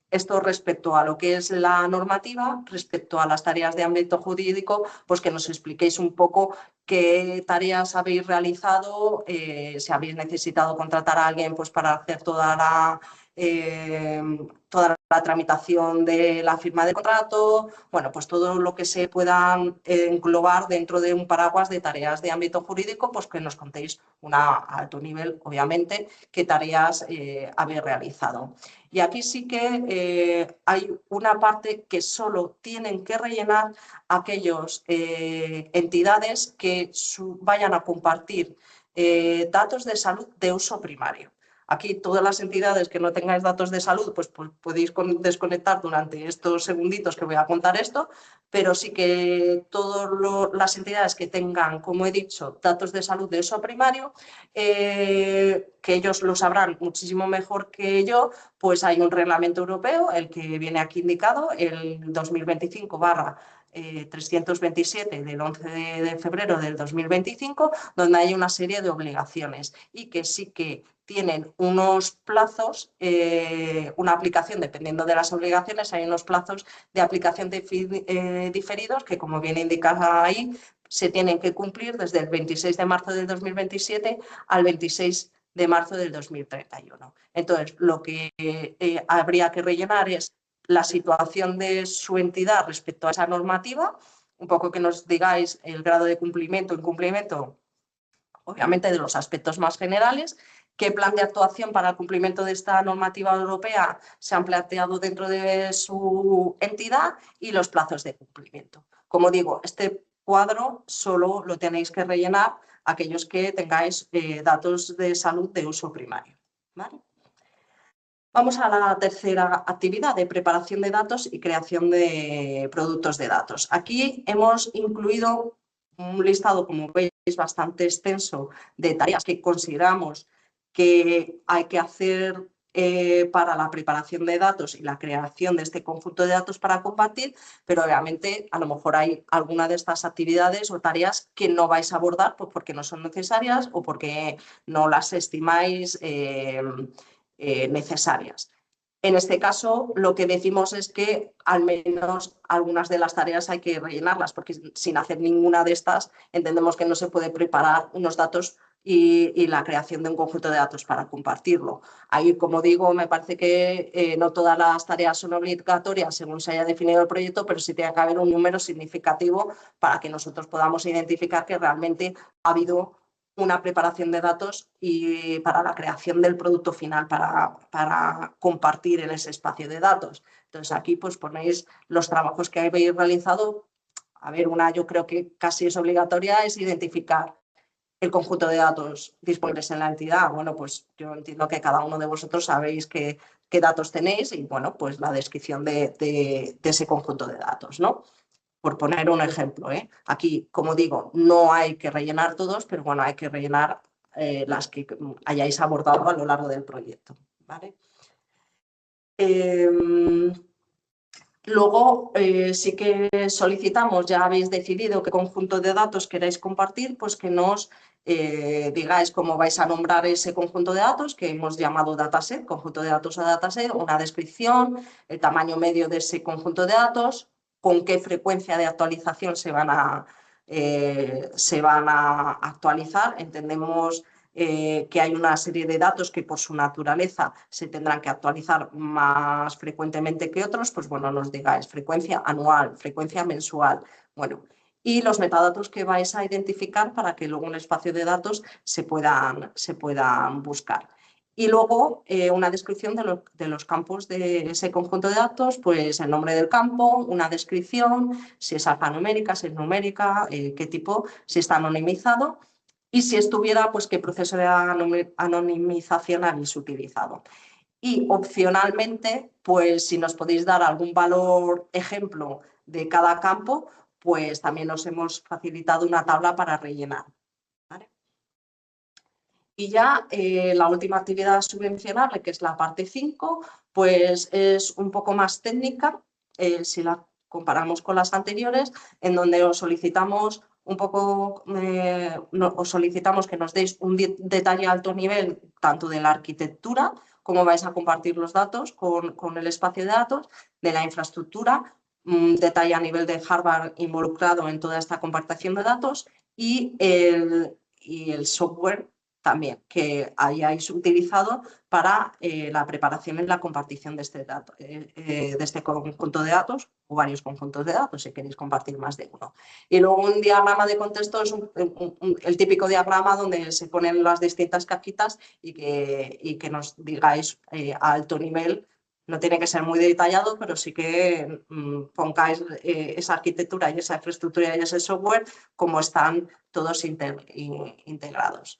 Esto respecto a lo que es la normativa, respecto a las tareas de ámbito jurídico, pues que nos expliquéis un poco qué tareas habéis realizado, si habéis necesitado contratar a alguien pues, para hacer toda la tramitación de la firma de contrato, bueno, pues todo lo que se pueda englobar dentro de un paraguas de tareas de ámbito jurídico, pues que nos contéis a alto nivel, obviamente, qué tareas habéis realizado. Y aquí sí que hay una parte que solo tienen que rellenar aquellas entidades que vayan a compartir datos de salud de uso primario. Aquí todas las entidades que no tengáis datos de salud, pues podéis desconectar durante estos segunditos que voy a contar esto, pero sí que todas las entidades que tengan, como he dicho, datos de salud de uso primario, que ellos lo sabrán muchísimo mejor que yo, pues hay un reglamento europeo, el que viene aquí indicado, el 2025/327 del 11 de febrero del 2025, donde hay una serie de obligaciones y que sí que tienen unos plazos, una aplicación, dependiendo de las obligaciones, hay unos plazos de aplicación diferidos que, como bien indica ahí, se tienen que cumplir desde el 26 de marzo del 2027 al 26 de marzo del 2031. Entonces, lo que habría que rellenar es la situación de su entidad respecto a esa normativa, un poco que nos digáis el grado de cumplimiento o incumplimiento, obviamente de los aspectos más generales, qué plan de actuación para el cumplimiento de esta normativa europea se han planteado dentro de su entidad y los plazos de cumplimiento. Como digo, este cuadro solo lo tenéis que rellenar aquellos que tengáis datos de salud de uso primario, ¿vale? Vamos a la tercera actividad de preparación de datos y creación de productos de datos. Aquí hemos incluido un listado, como veis, bastante extenso de tareas que consideramos que hay que hacer para la preparación de datos y la creación de este conjunto de datos para compartir, pero obviamente a lo mejor hay alguna de estas actividades o tareas que no vais a abordar pues porque no son necesarias o porque no las estimáis necesarias. En este caso, lo que decimos es que al menos algunas de las tareas hay que rellenarlas, porque sin hacer ninguna de estas entendemos que no se puede preparar unos datos y la creación de un conjunto de datos para compartirlo. Ahí, como digo, me parece que no todas las tareas son obligatorias según se haya definido el proyecto, pero sí tiene que haber un número significativo para que nosotros podamos identificar que realmente ha habido una preparación de datos y para la creación del producto final para compartir en ese espacio de datos. Entonces aquí pues ponéis los trabajos que habéis realizado. A ver, una yo creo que casi es obligatoria, es identificar el conjunto de datos disponibles en la entidad. Bueno, pues yo entiendo que cada uno de vosotros sabéis qué datos tenéis y bueno, pues la descripción de ese conjunto de datos, ¿no? Por poner un ejemplo, ¿eh? Aquí, como digo, no hay que rellenar todos, pero bueno, hay que rellenar las que hayáis abordado a lo largo del proyecto, ¿vale? Luego, sí que solicitamos, ya habéis decidido qué conjunto de datos queréis compartir, pues que nos digáis cómo vais a nombrar ese conjunto de datos que hemos llamado dataset, conjunto de datos o dataset, una descripción, el tamaño medio de ese conjunto de datos, con qué frecuencia de actualización se van a actualizar. Entendemos que hay una serie de datos que por su naturaleza se tendrán que actualizar más frecuentemente que otros, pues bueno, nos digáis frecuencia anual, frecuencia mensual, bueno, y los metadatos que vais a identificar para que luego en el espacio de datos se puedan buscar. Y luego una descripción de los campos de ese conjunto de datos, pues el nombre del campo, una descripción, si es alfanumérica, si es numérica, qué tipo, si está anonimizado y si estuviera, pues qué proceso de anonimización habéis utilizado. Y opcionalmente, pues si nos podéis dar algún valor ejemplo de cada campo, pues también os hemos facilitado una tabla para rellenar. ¿Vale? Y ya la última actividad subvencionable, que es la parte 5, pues es un poco más técnica, si la comparamos con las anteriores, en donde os solicitamos un poco, os solicitamos que nos deis un detalle a alto nivel, tanto de la arquitectura, cómo vais a compartir los datos con el espacio de datos, de la infraestructura, detalle a nivel de hardware involucrado en toda esta compartición de datos y el software también que hayáis utilizado para la preparación y la compartición de este conjunto de datos o varios conjuntos de datos si queréis compartir más de uno. Y luego un diagrama de contexto es el típico diagrama donde se ponen las distintas cajitas y que nos digáis a alto nivel. No tiene que ser muy detallado, pero sí que pongáis esa arquitectura y esa infraestructura y ese software como están todos integrados.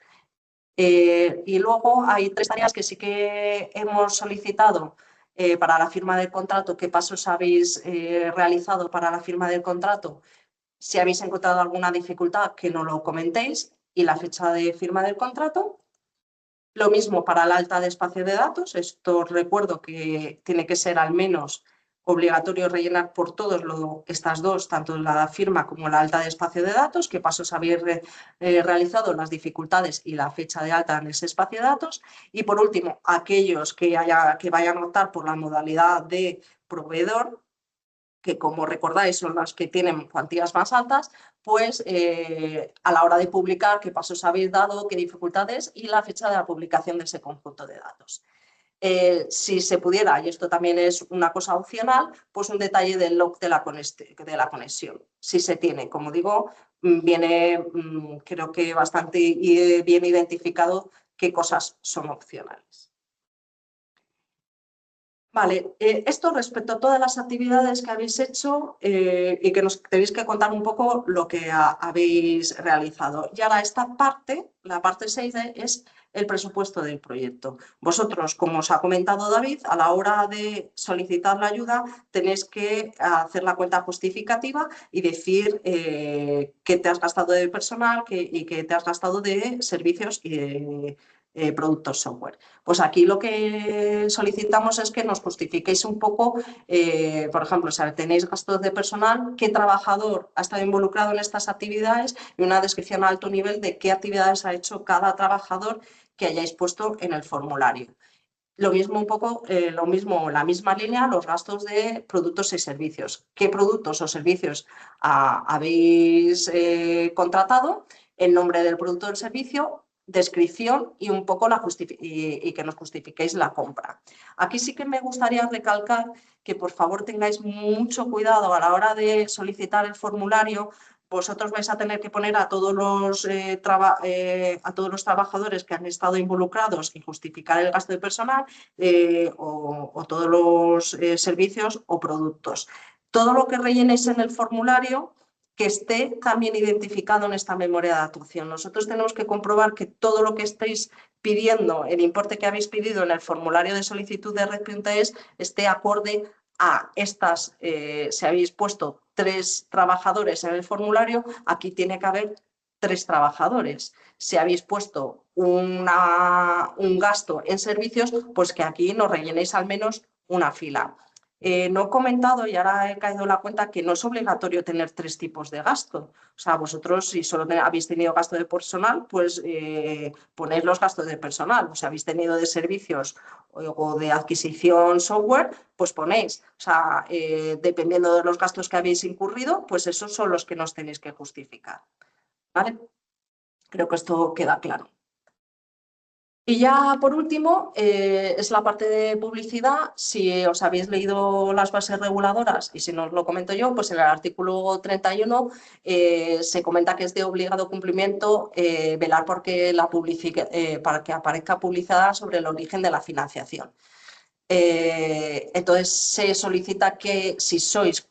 Y luego hay 3 tareas que sí que hemos solicitado para la firma del contrato. ¿Qué pasos habéis realizado para la firma del contrato? Si habéis encontrado alguna dificultad, que nos lo comentéis y la fecha de firma del contrato. Lo mismo para el alta de espacio de datos. Esto recuerdo que tiene que ser al menos obligatorio rellenar por todos estas dos, tanto la firma como la alta de espacio de datos, qué pasos habéis realizado, las dificultades y la fecha de alta en ese espacio de datos. Y por último, aquellos que vayan a optar por la modalidad de proveedor, que como recordáis son las que tienen cuantías más altas, pues a la hora de publicar qué pasos habéis dado, qué dificultades y la fecha de la publicación de ese conjunto de datos. Si se pudiera, y esto también es una cosa opcional, pues un detalle del log de la conexión. Si se tiene, como digo, viene creo que bastante bien identificado qué cosas son opcionales. Vale, esto respecto a todas las actividades que habéis hecho y que nos tenéis que contar un poco lo que habéis realizado. Y ahora esta parte, la parte 6 es el presupuesto del proyecto. Vosotros, como os ha comentado David, a la hora de solicitar la ayuda tenéis que hacer la cuenta justificativa y decir qué te has gastado de personal y qué te has gastado de servicios y de productos software. Pues aquí lo que solicitamos es que nos justifiquéis un poco, por ejemplo, si tenéis gastos de personal, qué trabajador ha estado involucrado en estas actividades y una descripción a alto nivel de qué actividades ha hecho cada trabajador que hayáis puesto en el formulario. Lo mismo un poco, la misma línea, los gastos de productos y servicios. ¿Qué productos o servicios habéis contratado? El nombre del producto o del servicio, descripción y un poco y que nos justifiquéis la compra. Aquí sí que me gustaría recalcar que por favor tengáis mucho cuidado a la hora de solicitar el formulario. Vosotros vais a tener que poner a todos los trabajadores que han estado involucrados y justificar el gasto de personal o todos los servicios o productos. Todo lo que rellenéis en el formulario que esté también identificado en esta memoria de actuación. Nosotros tenemos que comprobar que todo lo que estéis pidiendo, el importe que habéis pedido en el formulario de solicitud de Red.es esté acorde a estas, si habéis puesto 3 trabajadores en el formulario, aquí tiene que haber 3 trabajadores. Si habéis puesto un gasto en servicios, pues que aquí nos rellenéis al menos una fila. No he comentado y ahora he caído en la cuenta que no es obligatorio tener 3 tipos de gasto. O sea, vosotros si solo habéis tenido gasto de personal, pues ponéis los gastos de personal. O si habéis tenido de servicios o de adquisición software, pues ponéis. O sea, dependiendo de los gastos que habéis incurrido, pues esos son los que nos tenéis que justificar. ¿Vale? Creo que esto queda claro. Y ya por último, es la parte de publicidad. Si os habéis leído las bases reguladoras, y si no os lo comento yo, pues en el artículo 31 se comenta que es de obligado cumplimiento velar porque para que aparezca publicidad sobre el origen de la financiación. Entonces se solicita que si sois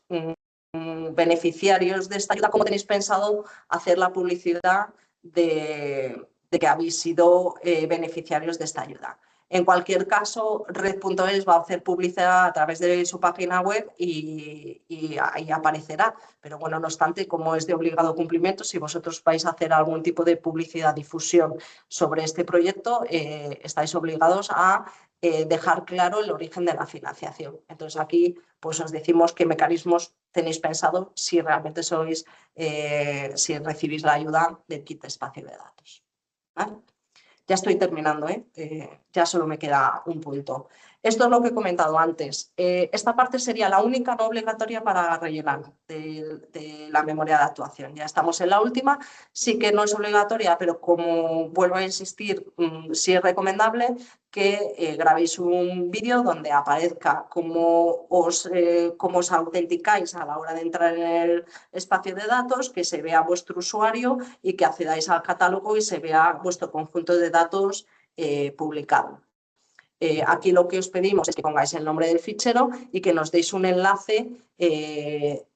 beneficiarios de esta ayuda, ¿cómo tenéis pensado hacer la publicidad de que habéis sido beneficiarios de esta ayuda? En cualquier caso, Red.es va a hacer publicidad a través de su página web y ahí aparecerá. Pero bueno, no obstante, como es de obligado cumplimiento, si vosotros vais a hacer algún tipo de publicidad, difusión sobre este proyecto, estáis obligados a dejar claro el origen de la financiación. Entonces aquí pues os decimos qué mecanismos tenéis pensado si realmente si recibís la ayuda del kit de espacio de datos. ¿Vale? Ya estoy terminando, ya solo me queda un punto. Esto es lo que he comentado antes. Esta parte sería la única no obligatoria para rellenar de la memoria de actuación. Ya estamos en la última, sí que no es obligatoria, pero como vuelvo a insistir, sí es recomendable que grabéis un vídeo donde aparezca cómo os autenticáis a la hora de entrar en el espacio de datos, que se vea vuestro usuario y que accedáis al catálogo y se vea vuestro conjunto de datos publicado. Aquí lo que os pedimos es que pongáis el nombre del fichero y que nos deis un enlace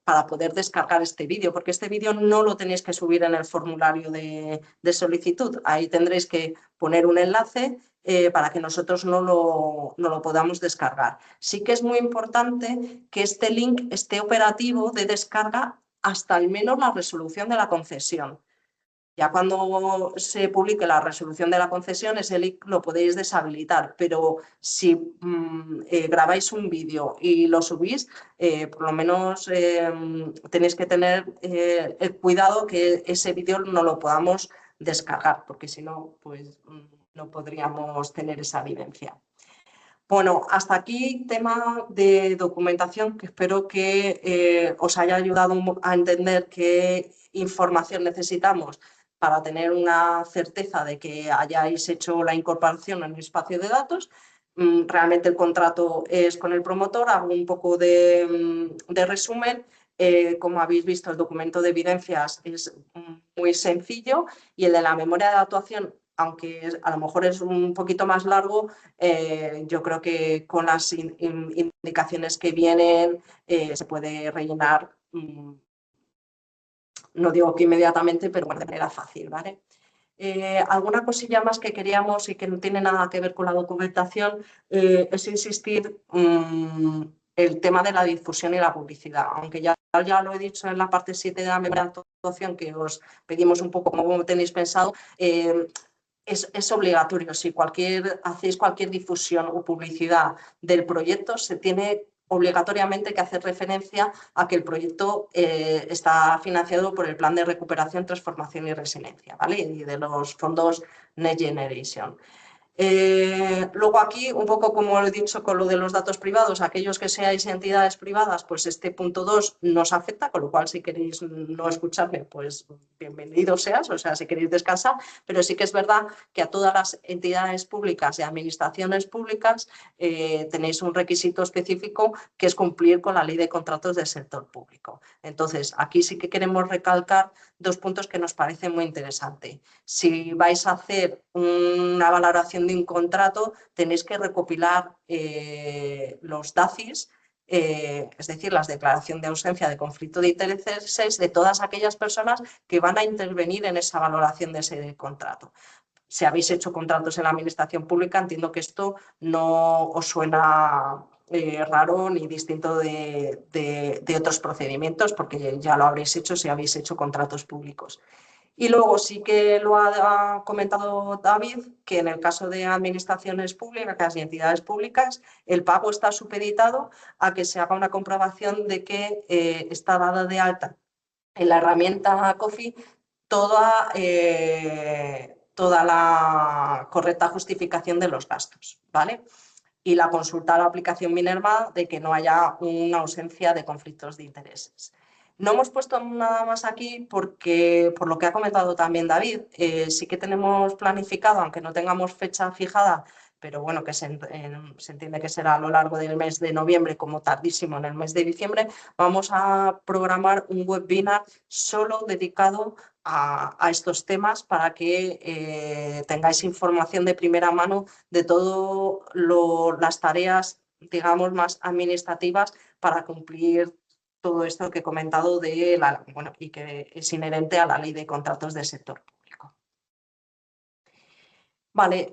para poder descargar este vídeo, porque este vídeo no lo tenéis que subir en el formulario de solicitud. Ahí tendréis que poner un enlace para que nosotros no lo podamos descargar. Sí que es muy importante que este link esté operativo de descarga hasta al menos la resolución de la concesión. Ya cuando se publique la resolución de la concesión, ese link lo podéis deshabilitar, pero si grabáis un vídeo y lo subís, por lo menos tenéis que tener el cuidado que ese vídeo no lo podamos descargar, porque si no, pues no podríamos tener esa evidencia. Bueno, hasta aquí tema de documentación, que espero que os haya ayudado a entender qué información necesitamos para tener una certeza de que hayáis hecho la incorporación en el espacio de datos. Realmente el contrato es con el promotor, hago un poco de resumen. Como habéis visto, el documento de evidencias es muy sencillo y el de la memoria de actuación, aunque a lo mejor es un poquito más largo, yo creo que con las indicaciones que vienen se puede rellenar, no digo que inmediatamente, pero de manera fácil, ¿vale? Alguna cosilla más que queríamos y que no tiene nada que ver con la documentación es insistir el tema de la difusión y la publicidad, aunque ya lo he dicho en la parte 7 de la memoria de actuación, que os pedimos un poco cómo tenéis pensado. Es obligatorio, si hacéis cualquier difusión o publicidad del proyecto, se tiene obligatoriamente que hacer referencia a que el proyecto está financiado por el Plan de Recuperación, Transformación y Resiliencia, ¿vale? Y de los fondos Next Generation. Luego aquí, un poco como he dicho con lo de los datos privados, aquellos que seáis entidades privadas, pues este punto 2 nos afecta, con lo cual si queréis no escucharme, pues bienvenido seas, o sea, si queréis descansar, pero sí que es verdad que a todas las entidades públicas y administraciones públicas tenéis un requisito específico que es cumplir con la Ley de Contratos del Sector Público. Entonces, aquí sí que queremos recalcar 2 puntos que nos parecen muy interesantes. Si vais a hacer una valoración de un contrato, tenéis que recopilar los DACIs, es decir, las declaraciones de ausencia de conflicto de intereses de todas aquellas personas que van a intervenir en esa valoración de ese contrato. Si habéis hecho contratos en la administración pública, entiendo que esto no os suena raro ni distinto de otros procedimientos, porque ya lo habréis hecho si habéis hecho contratos públicos. Y luego sí que lo ha comentado David, que en el caso de administraciones públicas y entidades públicas, el pago está supeditado a que se haga una comprobación de que está dada de alta en la herramienta COFI toda la correcta justificación de los gastos, ¿vale? Y la consulta a la aplicación Minerva de que no haya una ausencia de conflictos de intereses. No hemos puesto nada más aquí porque, por lo que ha comentado también David, sí que tenemos planificado, aunque no tengamos fecha fijada, pero bueno, que se entiende que será a lo largo del mes de noviembre, como tardísimo en el mes de diciembre, vamos a programar un webinar solo dedicado a estos temas para que tengáis información de primera mano de todas las tareas, digamos, más administrativas para cumplir todo esto que he comentado y que es inherente a la ley de contratos del sector público. Vale,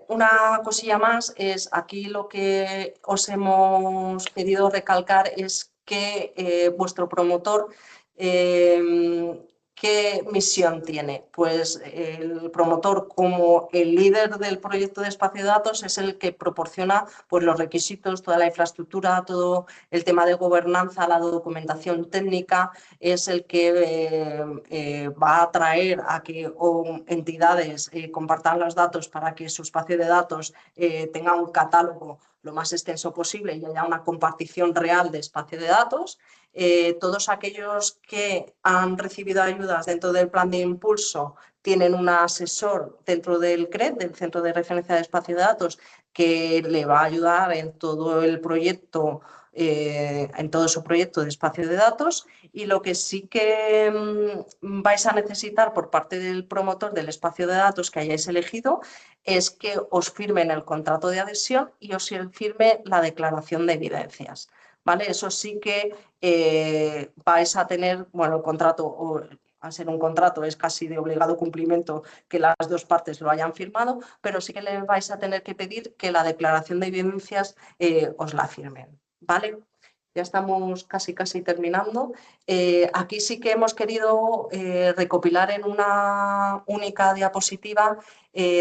una cosilla más es aquí lo que os hemos querido recalcar es que vuestro promotor, ¿qué misión tiene? Pues el promotor, como el líder del proyecto de espacio de datos, es el que proporciona pues, los requisitos, toda la infraestructura, todo el tema de gobernanza, la documentación técnica, es el que va a atraer a que entidades compartan los datos para que su espacio de datos tenga un catálogo lo más extenso posible y haya una compartición real de espacio de datos. Todos aquellos que han recibido ayudas dentro del plan de impulso tienen un asesor dentro del CRED, del Centro de Referencia de Espacio de Datos, que le va a ayudar en todo el proyecto, en todo su proyecto de espacio de datos. Y lo que sí que vais a necesitar por parte del promotor del espacio de datos que hayáis elegido es que os firmen el contrato de adhesión y os firme la declaración de evidencias. ¿Vale? Eso sí que vais a tener, bueno, el contrato, al ser un contrato es casi de obligado cumplimiento que las dos partes lo hayan firmado, pero sí que le vais a tener que pedir que la declaración de evidencias os la firmen, ¿vale? Ya estamos casi terminando. Aquí sí que hemos querido recopilar en una única diapositiva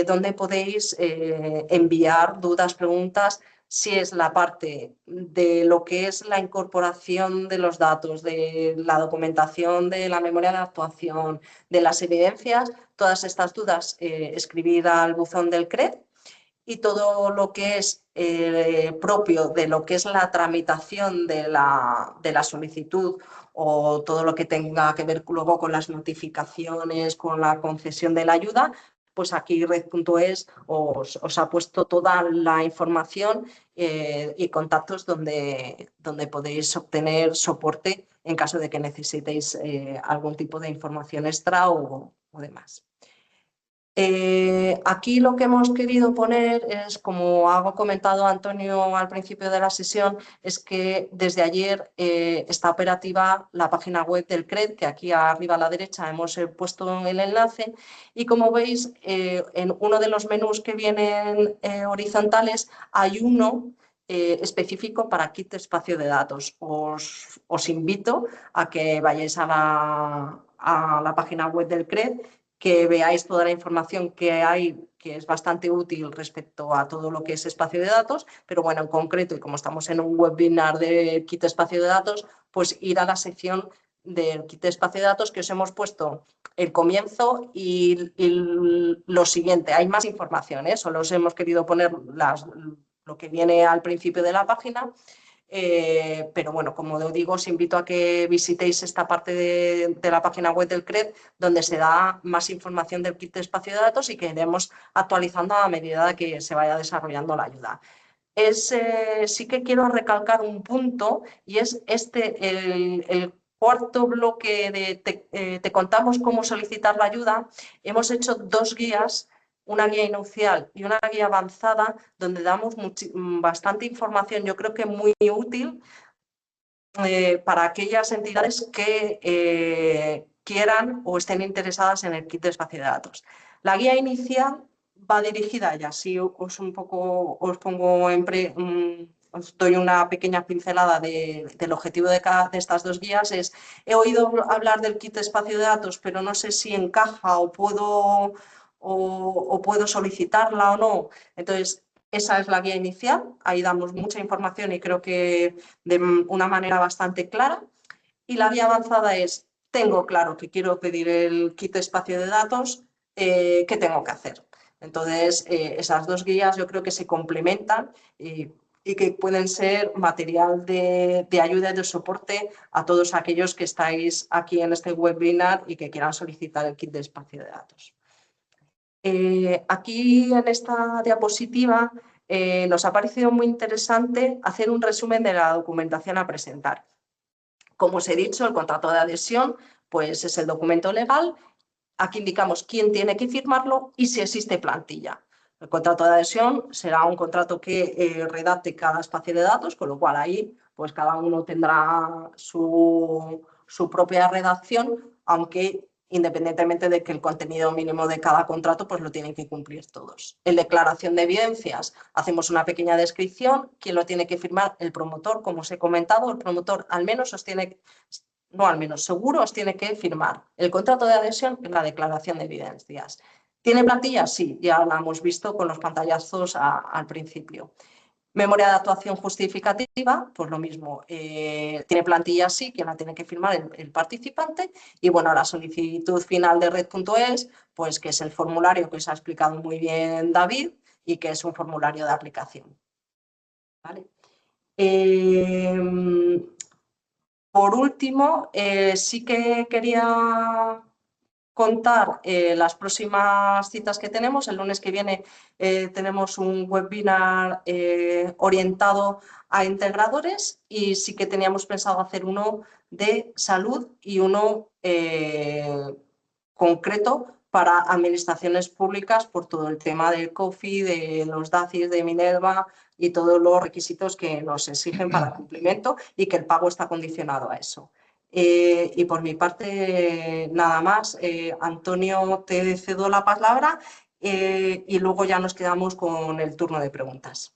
donde podéis enviar dudas, preguntas, si es la parte de lo que es la incorporación de los datos, de la documentación, de la memoria de actuación, de las evidencias, todas estas dudas escribir al buzón del CRED. Y todo lo que es propio de lo que es la tramitación de la solicitud o todo lo que tenga que ver luego con las notificaciones, con la concesión de la ayuda, pues aquí Red.es os ha puesto toda la información y contactos donde podéis obtener soporte en caso de que necesitéis algún tipo de información extra o demás. Aquí lo que hemos querido poner es, como ha comentado Antonio al principio de la sesión, es que desde ayer está operativa la página web del CRED, que aquí arriba a la derecha hemos puesto el enlace, y como veis en uno de los menús que vienen horizontales hay uno específico para kit de espacio de datos. Os invito a que vayáis a la página web del CRED, que veáis toda la información que hay, que es bastante útil respecto a todo lo que es espacio de datos, pero bueno, en concreto, y como estamos en un webinar de kit de espacio de datos, pues ir a la sección del kit de espacio de datos que os hemos puesto el comienzo y lo siguiente. Hay más información, solo os hemos querido poner lo que viene al principio de la página. Pero bueno, como digo, os invito a que visitéis esta parte de la página web del CRED, donde se da más información del kit de espacio de datos y que iremos actualizando a medida que se vaya desarrollando la ayuda. Sí que quiero recalcar un punto, y es el cuarto bloque de te contamos cómo solicitar la ayuda. Hemos hecho dos guías, una guía inicial y una guía avanzada, donde damos bastante información, yo creo que muy útil para aquellas entidades que quieran o estén interesadas en el kit de espacio de datos. La guía inicial va dirigida, y así os pongo os doy una pequeña pincelada del objetivo de estas dos guías. He oído hablar del kit de espacio de datos, pero no sé si encaja o puedo solicitarla o no. Entonces, esa es la guía inicial. Ahí damos mucha información y creo que de una manera bastante clara. Y la guía avanzada es, tengo claro que quiero pedir el kit de espacio de datos, ¿qué tengo que hacer? Entonces, esas dos guías yo creo que se complementan y que pueden ser material de ayuda y de soporte a todos aquellos que estáis aquí en este webinar y que quieran solicitar el kit de espacio de datos. Aquí en esta diapositiva nos ha parecido muy interesante hacer un resumen de la documentación a presentar. Como os he dicho, el contrato de adhesión pues, es el documento legal. Aquí indicamos quién tiene que firmarlo y si existe plantilla. El contrato de adhesión será un contrato que redacte cada espacio de datos, con lo cual ahí pues, cada uno tendrá su propia redacción, aunque independientemente de que el contenido mínimo de cada contrato pues lo tienen que cumplir todos. En declaración de evidencias hacemos una pequeña descripción, quién lo tiene que firmar, el promotor, como os he comentado, el promotor al menos seguro os tiene que firmar el contrato de adhesión en la declaración de evidencias. ¿Tiene plantilla? Sí, ya la hemos visto con los pantallazos al principio. Memoria de actuación justificativa, pues lo mismo, tiene plantilla sí, quien la tiene que firmar el participante. Y bueno, la solicitud final de red.es, pues que es el formulario que os ha explicado muy bien David y que es un formulario de aplicación. ¿Vale? Por último, sí que quería contar las próximas citas que tenemos. El lunes que viene tenemos un webinar orientado a integradores y sí que teníamos pensado hacer uno de salud y uno concreto para administraciones públicas por todo el tema del COFI, de los DACIs, de Minerva y todos los requisitos que nos exigen para cumplimiento y que el pago está condicionado a eso. Y por mi parte, nada más. Antonio, te cedo la palabra y luego ya nos quedamos con el turno de preguntas.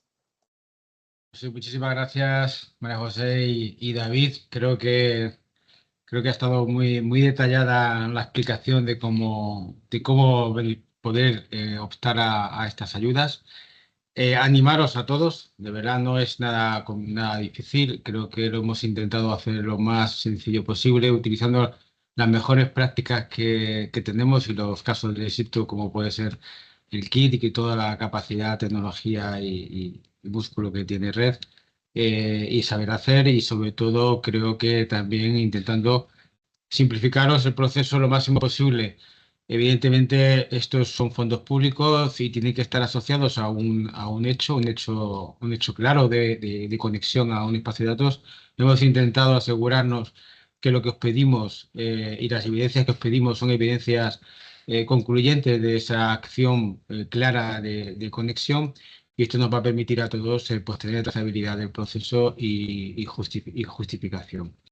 Sí, muchísimas gracias, María José y David. Creo que ha estado muy detallada la explicación de cómo poder optar a estas ayudas. Animaros a todos, de verdad no es nada difícil, creo que lo hemos intentado hacer lo más sencillo posible, utilizando las mejores prácticas que tenemos y los casos de éxito, como puede ser el kit y toda la capacidad, tecnología y músculo que tiene Red, y saber hacer, y sobre todo creo que también intentando simplificaros el proceso lo máximo posible. Evidentemente, estos son fondos públicos y tienen que estar asociados a un hecho claro de conexión a un espacio de datos. Hemos intentado asegurarnos que lo que os pedimos y las evidencias que os pedimos son evidencias concluyentes de esa acción clara de conexión, y esto nos va a permitir a todos pues, tener trazabilidad del proceso y justificación.